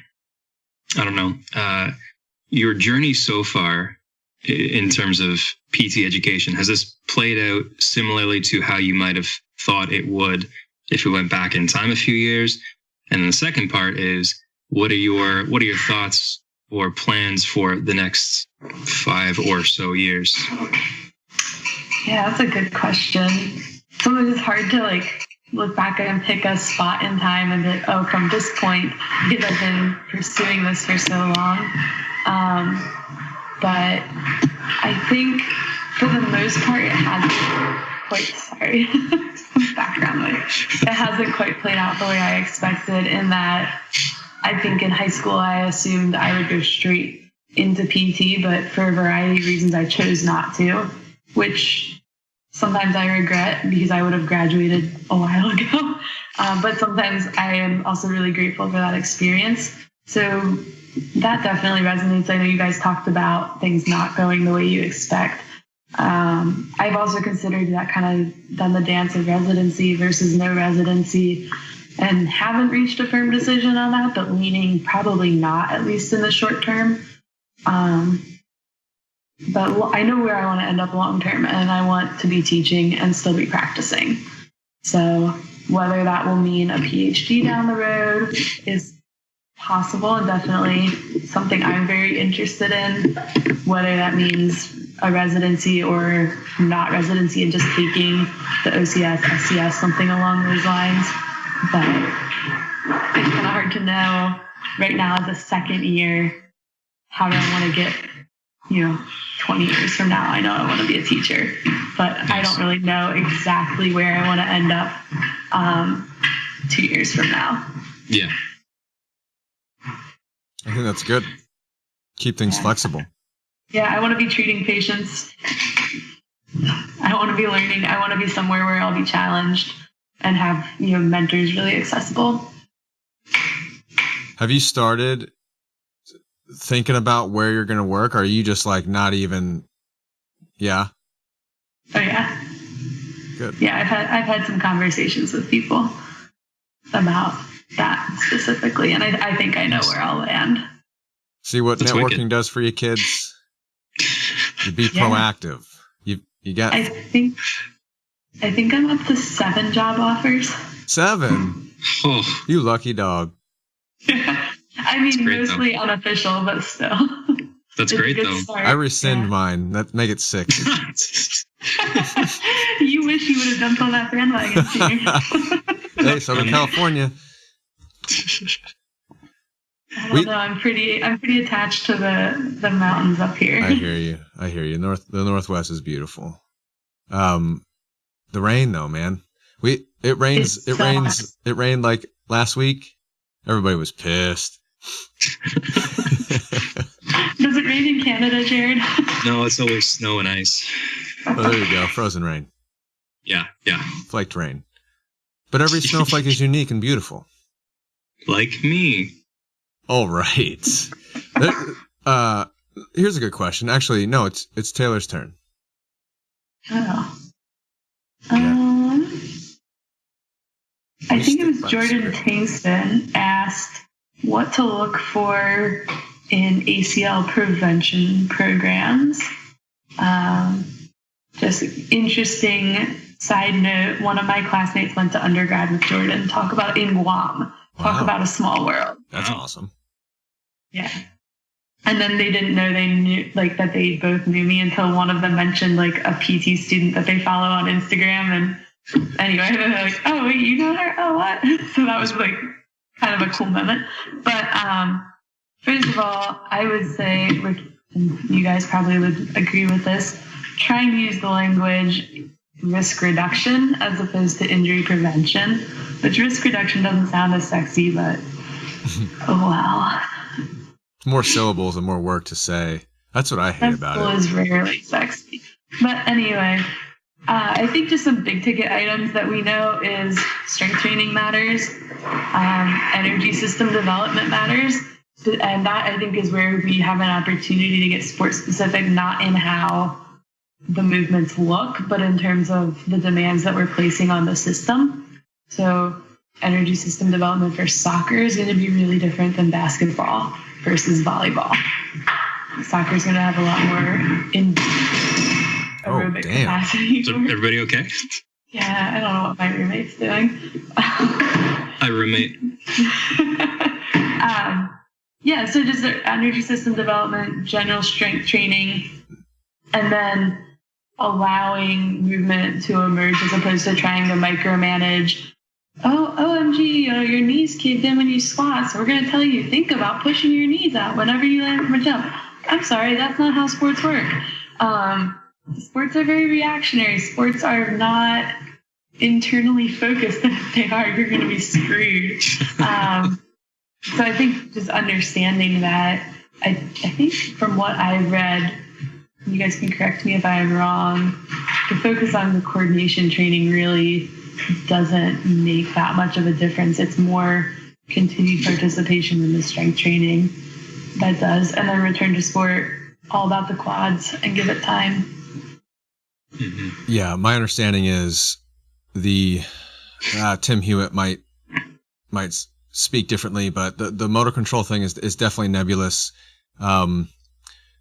journey so far in terms of PT education, has this played out similarly to how you might have thought it would if we went back in time a few years? And then the second part is, what are your thoughts or plans for the next 5 or so years? Yeah, that's a good question. Sometimes it's hard to look back and pick a spot in time and be like, oh, from this point, because I've been pursuing this for so long. But I think for the most part, it hasn't some background noise. It hasn't quite played out the way I expected, in that I think in high school I assumed I would go straight into PT, but for a variety of reasons I chose not to, which sometimes I regret because I would have graduated a while ago. But sometimes I am also really grateful for that experience. So that definitely resonates. I know you guys talked about things not going the way you expect. I've also considered that, kind of done the dance of residency versus no residency, and haven't reached a firm decision on that, but leaning probably not, at least in the short term. But I know where I want to end up long term, and I want to be teaching and still be practicing. So whether that will mean a PhD down the road is possible, and definitely something I'm very interested in. Whether that means a residency or not residency and just taking the OCS, SCS, something along those lines. But it's kind of hard to know. Right now, as a second year, how do I want to get, 20 years from now? I know I want to be a teacher, but I don't really know exactly where I want to end up 2 years from now. Yeah. I think that's good. Keep things flexible. Yeah, I want to be treating patients. I want to be learning. I want to be somewhere where I'll be challenged and have, mentors really accessible. Have you started thinking about where you're going to work? Or are you just like not even? Yeah. Oh yeah. Good. Yeah, I've had some conversations with people about that specifically, and I think I know where I'll land. See what That's networking wicked. does for you kids. You be proactive. You got. I think I'm up to 7 job offers. 7. Oh, You lucky dog. I mean, great, mostly unofficial, but still. that's It's a great good though. start. I rescind Yeah. mine. That make it 6. You wish you would have jumped on that bandwagon sooner. Hey, Southern California. I don't know. I'm pretty attached to the mountains up here. I hear you. The Northwest is beautiful. The rain though, man. It rains. It rained like last week. Everybody was pissed. Does it rain in Canada, Jared? No, it's always snow and ice. Oh, there you go. Frozen rain. Yeah. Flaked rain. But every snowflake is unique and beautiful. Like me. All right. Here's a good question. Actually, no, it's Taylor's turn. Oh. Yeah. I think it was By the Jordan script. Tangston asked what to look for in ACL prevention programs. Just interesting side note, one of my classmates went to undergrad with Jordan. Talk about in Guam. Talk Wow. about a small world. That's Wow. awesome. Yeah. And then they didn't know they knew, like, that they both knew me until one of them mentioned, like, a PT student that they follow on Instagram. And anyway, then they're like, oh, wait, you know her? Oh, what? So that was, like, kind of a cool moment. But first of all, I would say, like, you guys probably would agree with this, try and use the language risk reduction as opposed to injury prevention, which risk reduction doesn't sound as sexy, but oh wow. More syllables and more work to say. That's what I hate about That it. is rarely sexy. But anyway, I think just some big ticket items that we know is strength training matters, energy system development matters, and that I think is where we have an opportunity to get sport specific, not in how the movements look, but in terms of the demands that we're placing on the system. So energy system development for soccer is going to be really different than basketball versus volleyball. Soccer is going to have a lot more aerobic capacity. Is everybody okay? Yeah, I don't know what my roommate's doing. Hi, roommate. Yeah, so just the energy system development, general strength training, and then allowing movement to emerge as opposed to trying to micromanage. Oh, OMG, your knees caved in when you squat, so we're going to tell you, think about pushing your knees out whenever you land from a jump. I'm sorry, that's not how sports work. Sports are very reactionary. Sports are not internally focused. If they are, you're going to be screwed. So I think just understanding that, I think from what I read, you guys can correct me if I'm wrong, the focus on the coordination training really doesn't make that much of a difference. It's more continued participation in the strength training that does. And then return to sport, all about the quads and give it time. Mm-hmm. Yeah, my understanding is the Tim Hewitt might speak differently, but the motor control thing is definitely nebulous.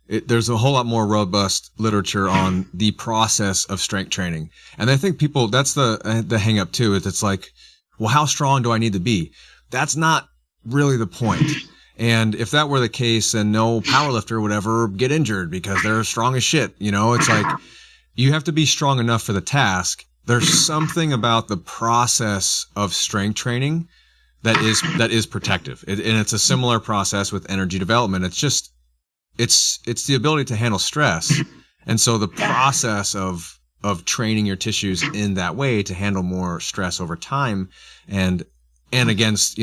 There's a whole lot more robust literature on the process of strength training, and I think people, that's the hang up too. It's like, well, how strong do I need to be? That's not really the point. And if that were the case, then no powerlifter would ever get injured because they're strong as shit. It's like you have to be strong enough for the task. There's something about the process of strength training that is protective. And it's a similar process with energy development. It's just it's the ability to handle stress. And so the process of training your tissues in that way to handle more stress over time and against,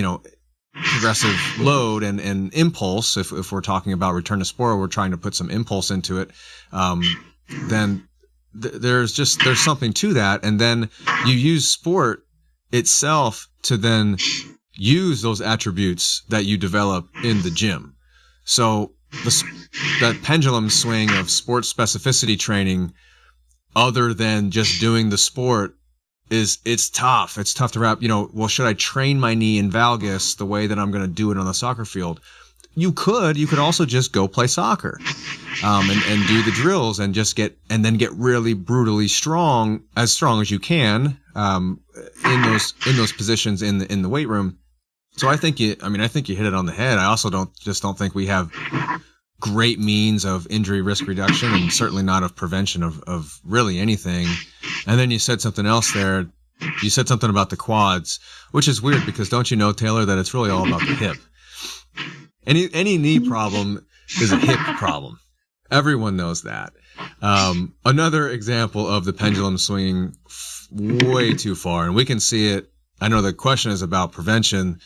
progressive load and impulse, if we're talking about return to sport, we're trying to put some impulse into it, then there's something to that. And then you use sport itself to then use those attributes that you develop in the gym. So that pendulum swing of sports specificity training, other than just doing the sport, it's tough. It's tough to wrap, well, should I train my knee in valgus the way that I'm going to do it on the soccer field? You could also just go play soccer, and do the drills and then get really brutally strong as you can, in those positions in the weight room. So I think you hit it on the head. I also don't think we have great means of injury risk reduction, and certainly not of prevention of really anything. And then you said something else there. You said something about the quads, which is weird because don't you know, Taylor, that it's really all about the hip. Any knee problem is a hip problem. Everyone knows that. Another example of the pendulum swinging way too far, and we can see it. I know the question is about prevention,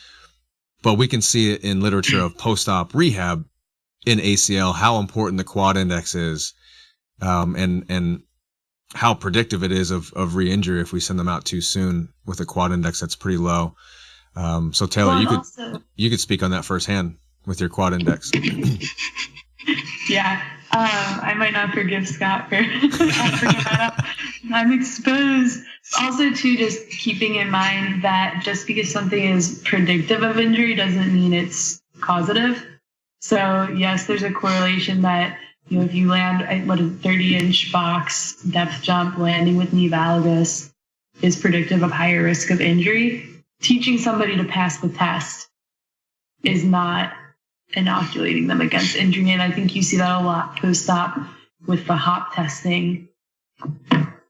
but we can see it in literature of post-op rehab in ACL, how important the quad index is, and how predictive it is of re-injury if we send them out too soon with a quad index that's pretty low. So Taylor, you could speak on that firsthand with your quad index. Yeah, I might not forgive Scott for bringing that up. I'm exposed. Also, too, just keeping in mind that just because something is predictive of injury doesn't mean it's causative. So, yes, there's a correlation that, if you land a 30-inch box depth jump, landing with knee valgus is predictive of higher risk of injury. Teaching somebody to pass the test is not inoculating them against injury. And I think you see that a lot post-op with the hop testing.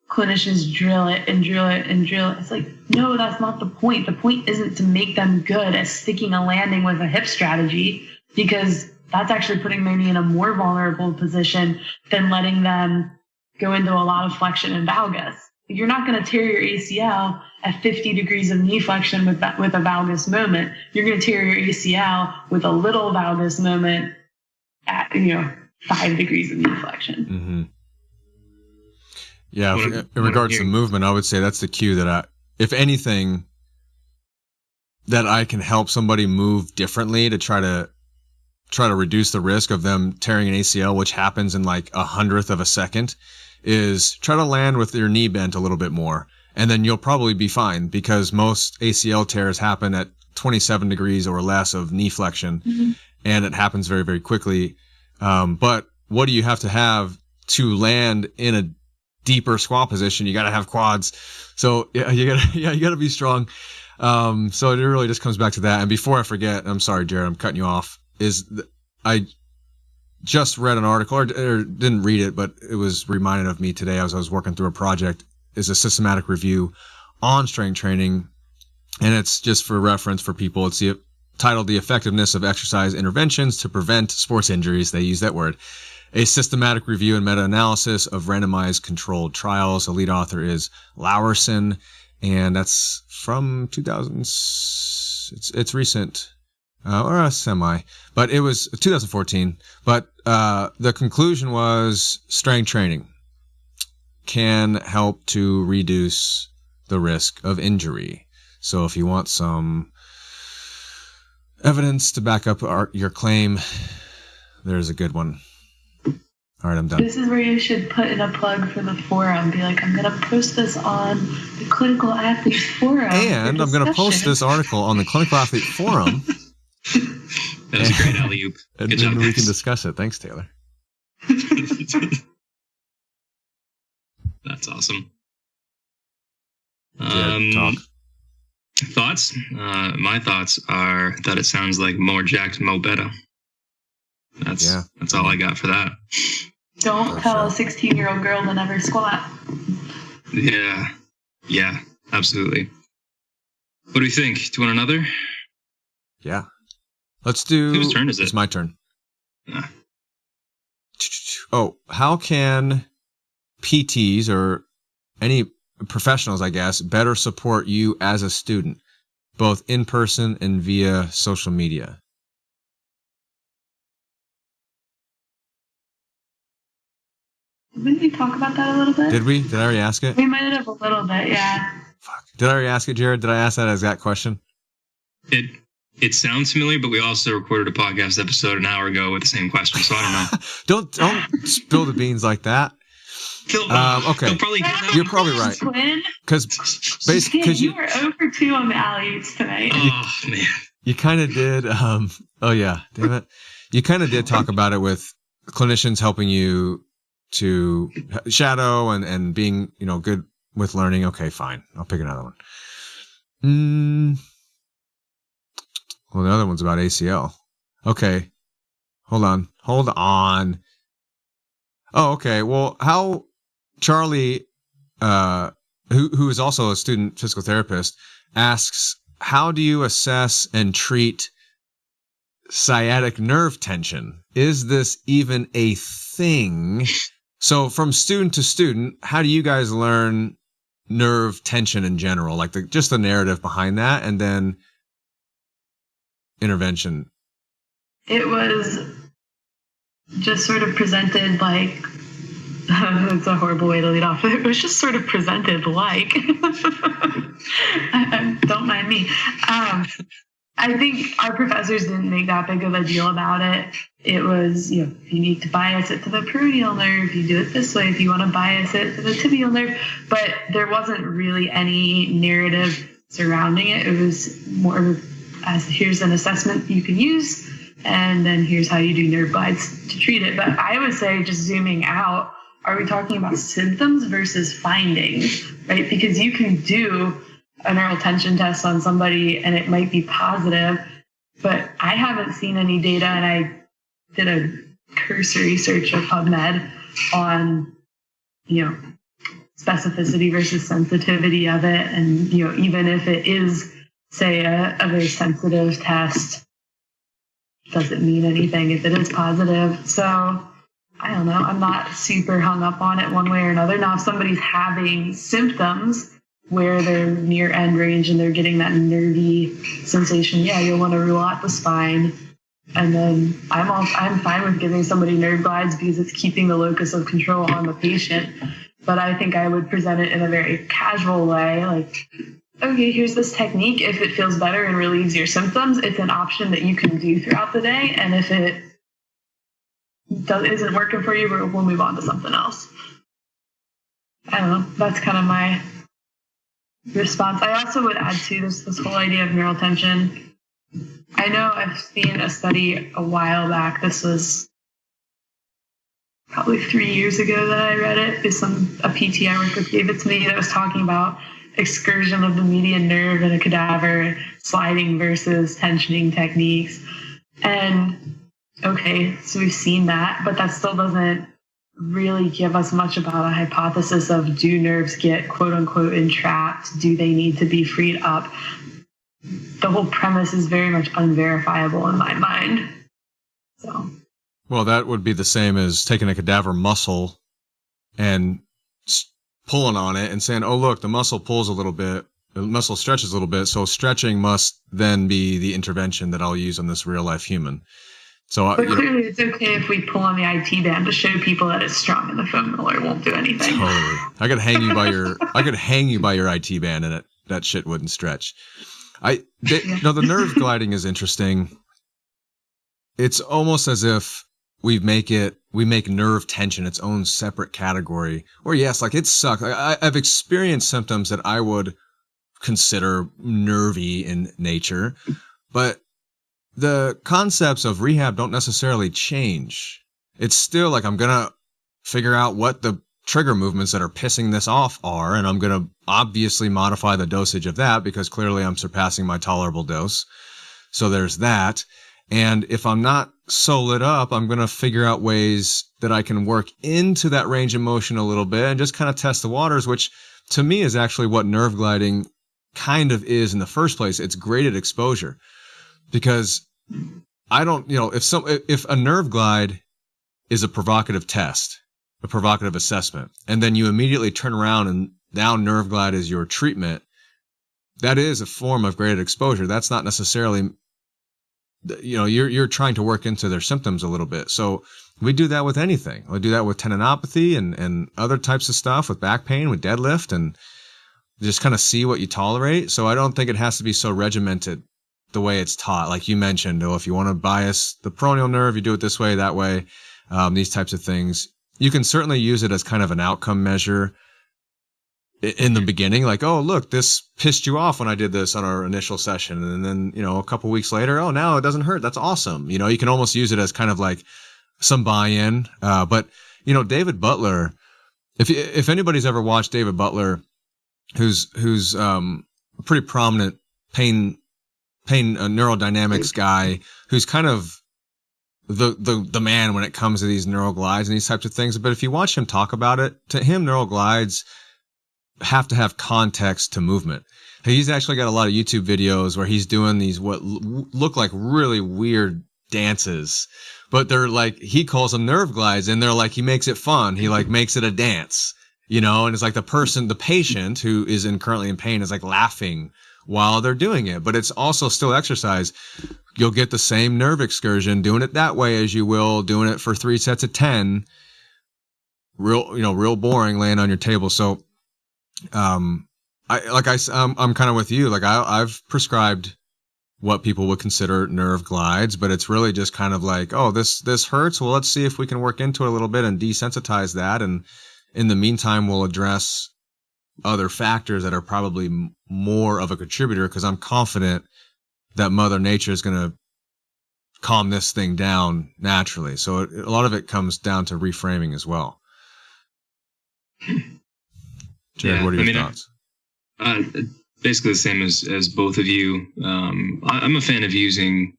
Clinicians drill it and drill it and drill it. It's like, no, that's not the point. The point isn't to make them good at sticking a landing with a hip strategy, because that's actually putting their knee in a more vulnerable position than letting them go into a lot of flexion and valgus. You're not going to tear your ACL at 50 degrees of knee flexion with a valgus moment. You're going to tear your ACL with a little valgus moment at 5 degrees of knee flexion. Mm-hmm. Yeah, in regards to movement, I would say that's the cue that if anything, that I can help somebody move differently to try to reduce the risk of them tearing an ACL, which happens in like 1/100th of a second, is try to land with your knee bent a little bit more. And then you'll probably be fine, because most ACL tears happen at 27 degrees or less of knee flexion. Mm-hmm. And it happens very, very quickly. But what do you have to land in a deeper squat position? You got to have quads. So you got to be strong. So it really just comes back to that. And before I forget, I'm sorry, Jared, I'm cutting you off. I just read an article, or didn't read it, but it was reminded of me today as I was working through a project, is a systematic review on strength training. And it's just for reference for people. It's titled The Effectiveness of Exercise Interventions to Prevent Sports Injuries. They use that word. A systematic review and meta-analysis of randomized controlled trials. The lead author is Lowerson, and that's from 2000. It's recent. Or a semi, but it was 2014. But the conclusion was strength training can help to reduce the risk of injury. So if you want some evidence to back up your claim, there's a good one. All right, I'm done. This is where you should put in a plug for the forum. Be like, I'm going to post this on the Clinical Athlete Forum. And I'm going to post this article on the Clinical Athlete Forum. That was a great alley-oop. And then we can discuss it. Thanks, Taylor. That's awesome. Talk. Thoughts? My thoughts are that it sounds like more jacked, mo better. That's all I got for that. Don't tell a 16-year-old girl to never squat. Yeah, absolutely. What do you think? Do you want another? Yeah. Let's do... Whose turn is it? It's my turn. how can PTs or any professionals, I guess, better support you as a student, both in person and via social media? Didn't we talk about that a little bit? Did we? Did I already ask it? We might have a little bit, yeah. Fuck. Did I already ask it, Jared? Did I ask that exact question? It sounds familiar, but we also recorded a podcast episode an hour ago with the same question, so I don't know. Don't spill the beans like that. Okay, you're probably right. Because basically, you were over 2 on the alley-oops tonight. Oh man, you kind of did. Oh yeah, damn it. You kind of did talk about it with clinicians helping you to shadow and being, good with learning. Okay, fine. I'll pick another one. Well, the other one's about ACL. Okay. Hold on. Oh, okay. Well, how Charlie, who is also a student physical therapist, asks, how do you assess and treat sciatic nerve tension? Is this even a thing? So from student to student, how do you guys learn nerve tension in general? Like just the narrative behind that, and then intervention. It was just sort of presented like, it's a horrible way to lead off. It was just sort of presented like, don't mind me. I think our professors didn't make that big of a deal about it. It was, if you need to bias it to the peroneal nerve, you do it this way. If you want to bias it to the tibial nerve, but there wasn't really any narrative surrounding it. It was more of as here's an assessment you can use, and then here's how you do nerve glides to treat it. But I would say, just zooming out, are we talking about symptoms versus findings, right? Because you can do a neural tension test on somebody and it might be positive, but I haven't seen any data, and I did a cursory search of PubMed on, specificity versus sensitivity of it. And, even if it is, say, a very sensitive test, doesn't mean anything if it is positive. So I don't know. I'm not super hung up on it one way or another. Now, if somebody's having symptoms where they're near end range and they're getting that nervy sensation, yeah, you'll want to rule out the spine. And then I'm fine with giving somebody nerve glides because it's keeping the locus of control on the patient. But I think I would present it in a very casual way, like, okay, here's this technique. If it feels better and relieves your symptoms, it's an option that you can do throughout the day. And if it isn't working for you, we'll move on to something else. I don't know. That's kind of my response. I also would add to this whole idea of neural tension. I know I've seen a study a while back. This was probably 3 years ago that I read it. It's a PT I worked with gave it to me that was talking about excursion of the median nerve in a cadaver, sliding versus tensioning techniques. And okay, so we've seen that, but that still doesn't really give us much about a hypothesis of, do nerves get quote unquote entrapped? Do they need to be freed up? The whole premise is very much unverifiable in my mind. So, well, that would be the same as taking a cadaver muscle and pulling on it and saying, oh, look, the muscle pulls a little bit, the muscle stretches a little bit, so stretching must then be the intervention that I'll use on this real life human. So, but clearly it's okay if we pull on the IT band to show people that it's strong and the foam roller won't do anything. Totally. I could hang you by your IT band and that shit wouldn't stretch. The nerve gliding is interesting. It's almost as if we make nerve tension its own separate category. Or yes, like it sucks. I've experienced symptoms that I would consider nervy in nature, but the concepts of rehab don't necessarily change. It's still like I'm going to figure out what the trigger movements that are pissing this off are, and I'm going to obviously modify the dosage of that because clearly I'm surpassing my tolerable dose. So there's that. And if I'm not so lit up, I'm going to figure out ways that I can work into that range of motion a little bit and just kind of test the waters, which to me is actually what nerve gliding kind of is in the first place. It's graded exposure. Because I don't, if a nerve glide is a provocative test, a provocative assessment, and then you immediately turn around and now Nerve Glide is your treatment, that is a form of graded exposure. That's not necessarily, you're trying to work into their symptoms a little bit. So we do that with anything. We do that with tendinopathy and other types of stuff, with back pain, with deadlift, and just kind of see what you tolerate. So I don't think it has to be so regimented the way it's taught. Like you mentioned, if you want to bias the peroneal nerve, you do it this way, that way, these types of things. You can certainly use it as kind of an outcome measure in the beginning, like, oh, look, this pissed you off when I did this on our initial session. And then, a couple weeks later, oh, now it doesn't hurt. That's awesome. You can almost use it as kind of like some buy-in. But David Butler, if anybody's ever watched David Butler, who's a pretty prominent pain neurodynamics guy, who's kind of the man when it comes to these neural glides and these types of things. But if you watch him talk about it, to him, neural glides have to have context to movement. He's actually got a lot of YouTube videos where he's doing these what look like really weird dances, but they're like, he calls them nerve glides, and they're like, he makes it fun. He like makes it a dance, and it's like the patient who is currently in pain is like laughing while they're doing it, but it's also still exercise. You'll get the same nerve excursion doing it that way as you will doing it for 3 sets of 10, real boring laying on your table. So I'm kind of with you. Like I've prescribed what people would consider nerve glides, but it's really just kind of like, oh, this hurts. Well, let's see if we can work into it a little bit and desensitize that. And in the meantime, we'll address other factors that are probably more of a contributor, because I'm confident that Mother Nature is going to calm this thing down naturally. So a lot of it comes down to reframing as well. Jared, what are your thoughts? Basically the same as both of you. I'm a fan of using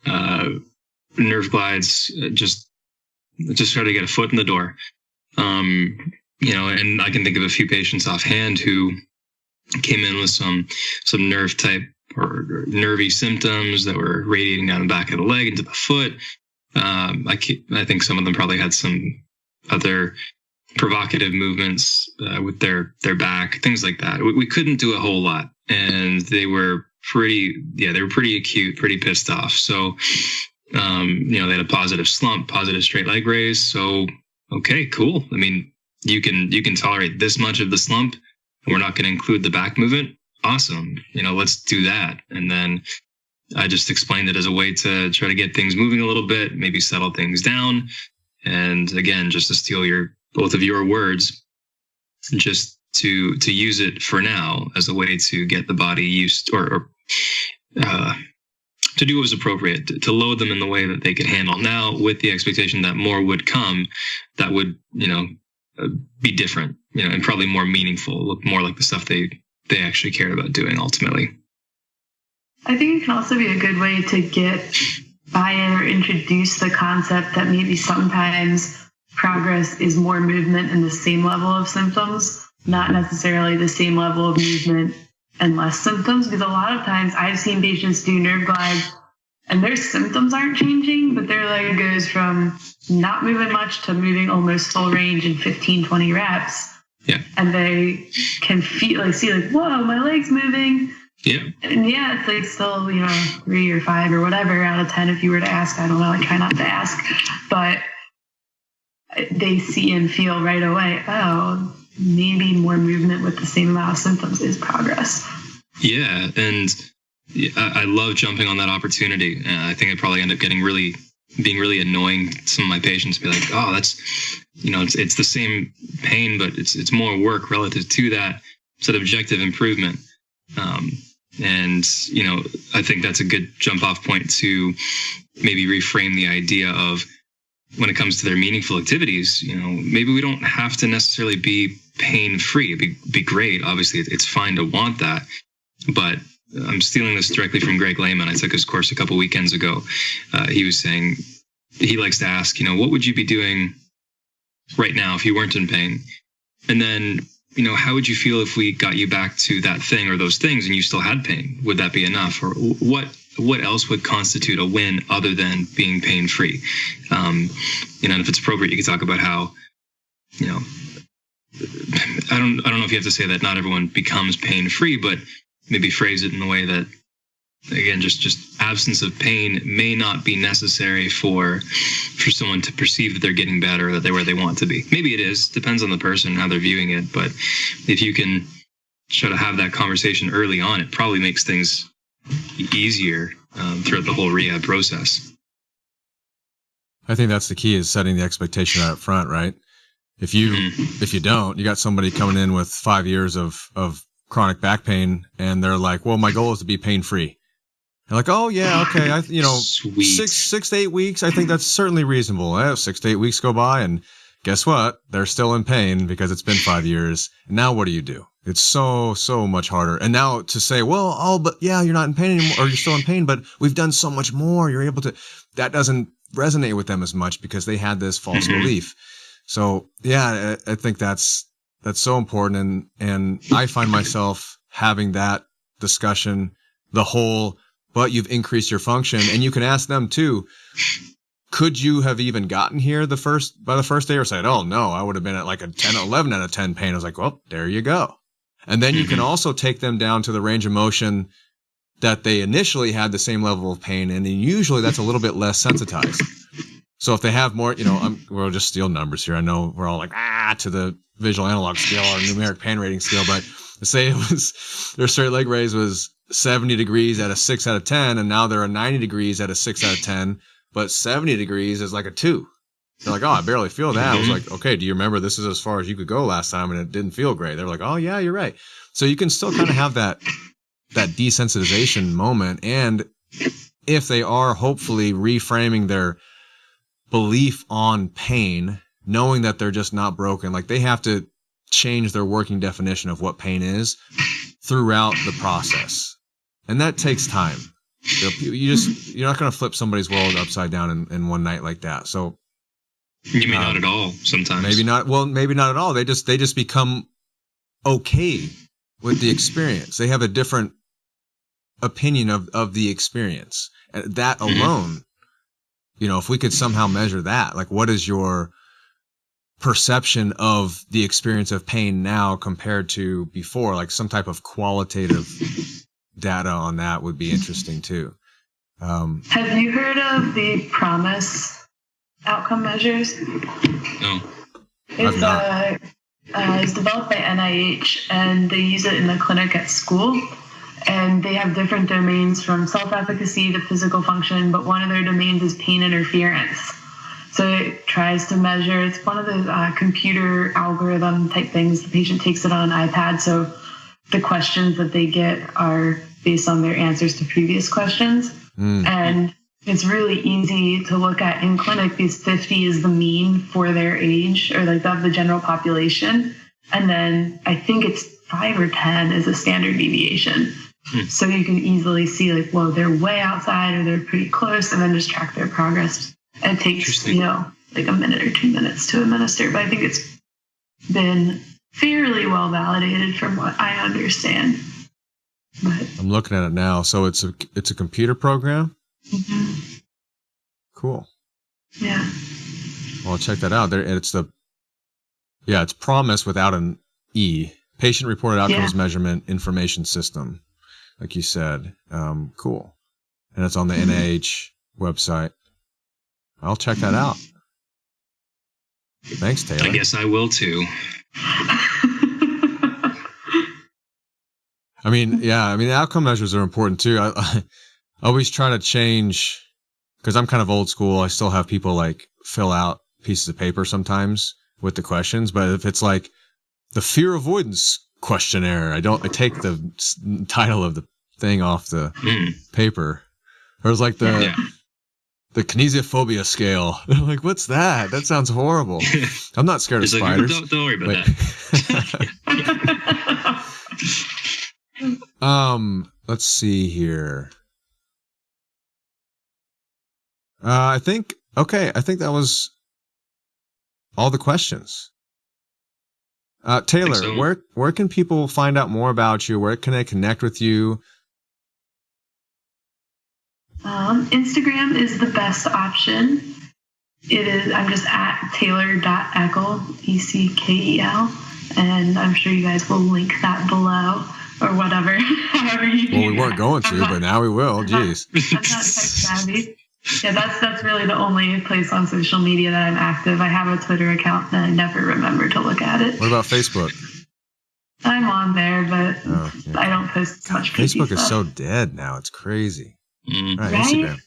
nerve glides, just try to get a foot in the door. And I can think of a few patients offhand who came in with some nerve type or nervy symptoms that were radiating down the back of the leg into the foot. I think some of them probably had some other provocative movements with their back, things like that. We couldn't do a whole lot, and they were pretty acute, pretty pissed off. So, they had a positive slump, positive straight leg raise. So, okay, cool. I mean, you can tolerate this much of the slump, and we're not going to include the back movement. Awesome. Let's do that. And then I just explained it as a way to try to get things moving a little bit, maybe settle things down. And again, just to steal both of your words, just to use it for now as a way to get the body used or to do what was appropriate, to load them in the way that they could handle now, with the expectation that more would come that would, be different, and probably more meaningful, look more like the stuff they actually cared about doing ultimately. I think it can also be a good way to get buy-in or introduce the concept that maybe sometimes progress is more movement and the same level of symptoms, not necessarily the same level of movement and less symptoms. Because a lot of times I've seen patients do nerve glides and their symptoms aren't changing, but their leg goes from not moving much to moving almost full range in 15, 20 reps. Yeah. And they can see whoa, my leg's moving. Yeah. And yeah, it's like still, 3 or 5 or whatever out of 10 if you were to ask. I don't know, I try not to ask. But they see and feel right away, oh, maybe more movement with the same amount of symptoms is progress. Yeah, and I love jumping on that opportunity. I think I probably end up being really annoying to some of my patients, be like, oh, that's, it's the same pain, but it's more work relative to that sort of objective improvement. And I think that's a good jump off point to maybe reframe the idea of, when it comes to their meaningful activities, maybe we don't have to necessarily be pain-free. It'd be great. Obviously, it's fine to want that. But I'm stealing this directly from Greg Lehman. I took his course a couple weekends ago. He was saying he likes to ask, what would you be doing right now if you weren't in pain? And then, how would you feel if we got you back to that thing or those things and you still had pain? Would that be enough? Or what what else would constitute a win other than being pain-free? And if it's appropriate, you could talk about how, I don't know if you have to say that not everyone becomes pain-free, but maybe phrase it in a way that, again, just absence of pain may not be necessary for someone to perceive that they're getting better, or that they're where they want to be. Maybe it is, depends on the person and how they're viewing it. But if you can try to have that conversation early on, it probably makes things easier throughout the whole rehab process. I think that's the key, is setting the expectation right up front, right? If you don't, you got somebody coming in with 5 years of chronic back pain, and they're like, well, my goal is to be pain-free. And like, oh yeah, okay, Sweet. 6 to 8 weeks, I think that's certainly reasonable. 6 to 8 weeks go by, and guess what? They're still in pain because it's been 5 years. And now what do? It's so much harder. And now to say, well, but yeah, you're not in pain anymore, or you're still in pain, but we've done so much more. You're able to, that doesn't resonate with them as much because they had this false belief. So yeah, I think that's so important. And I find myself having that discussion, but you've increased your function. And you can ask them too, could you have even gotten here by the first day, or said, oh no, I would have been at like a 10, 11 out of 10 pain. I was like, well, there you go. And then you can also take them down to the range of motion that they initially had the same level of pain. And usually that's a little bit less sensitized. So if they have more, we'll just steal numbers here. I know we're all like, to the visual analog scale or numeric pain rating scale, but say it was, their straight leg raise was 70 degrees at a 6 out of 10, and now they're a 90 degrees at a 6 out of 10, but 70 degrees is like a 2. They're like, oh, I barely feel that. I was like, okay, do you remember this is as far as you could go last time and it didn't feel great? They're like, oh yeah, you're right. So you can still kind of have that desensitization moment. And if they are hopefully reframing their belief on pain, knowing that they're just not broken, like they have to change their working definition of what pain is throughout the process. And that takes time. You're not going to flip somebody's world upside down in one night like that. So you may not at all sometimes. Maybe not. Well, maybe not at all. They just become okay with the experience. They have a different opinion of the experience. And that alone, if we could somehow measure that, like what is your perception of the experience of pain now compared to before, like some type of qualitative data on that would be interesting too. Have you heard of the PROMISE outcome measures? No. It's developed by NIH, and they use it in the clinic at school. And they have different domains from self-efficacy to physical function, but one of their domains is pain interference. So it tries to measure, it's one of the computer algorithm type things. The patient takes it on an iPad, so the questions that they get are based on their answers to previous questions. And it's really easy to look at in clinic because 50 is the mean for their age, or like of the general population. And then I think it's 5 or 10 is a standard deviation. So you can easily see like, whoa, they're way outside or they're pretty close, and then just track their progress. And it takes, like a minute or 2 minutes to administer. But I think it's been fairly well validated from what I understand. But I'm looking at it now. So it's a computer program? Mm-hmm. Cool. Yeah. Well, check that out. It's PROMISE without an E. Patient Reported Outcomes Measurement Information System, like you said. Cool. And it's on the NIH website. I'll check that out. Thanks, Taylor. I guess I will too. Outcome measures are important too. I always try to change, because I'm kind of old school. I still have people like fill out pieces of paper sometimes with the questions, but if it's like the fear avoidance questionnaire, I take the title of the thing off the paper. Or it's like the kinesiophobia scale. I'm like, what's that? That sounds horrible. I'm not scared of spiders. Don't worry about that. Let's see here. I think that was all the questions. Taylor, so. where can people find out more about you? Where can they connect with you? Instagram is the best option. I'm just at taylor.eckel, Eckel, and I'm sure you guys will link that below or whatever, however you do. Well, we weren't going to, but now we will. Jeez. I'm not tech savvy. Yeah, that's really the only place on social media that I'm active. I have a Twitter account and I never remember to look at it. What about Facebook? I'm on there, but I don't post much. Facebook is stuff. so dead now. It's crazy. Mm. All right, Right?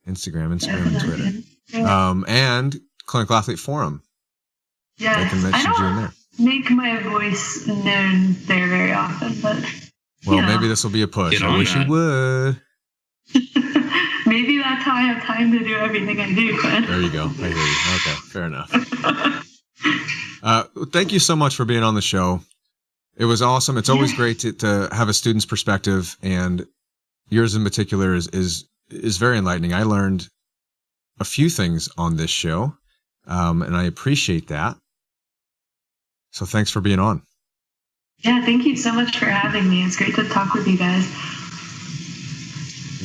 Instagram, and Definitely. Twitter. And Clinical Athlete Forum. They Yes, can I message you in don't there. make my voice known there very often, but Well, you know. maybe this will be a push. Get I on wish that. you would. maybe that's how I have time to do everything I do, Quinn. There you go. I hear you. Okay, fair enough. Thank you so much for being on the show. It was awesome. It's always great to have a student's perspective, and yours in particular is very enlightening. I learned a few things on this show, and I appreciate that. So thanks for being on. Yeah, thank you so much for having me. It's great to talk with you guys.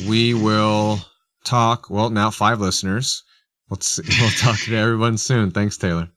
We will talk, well, now 5 listeners. We'll talk to everyone soon. Thanks, Taylor.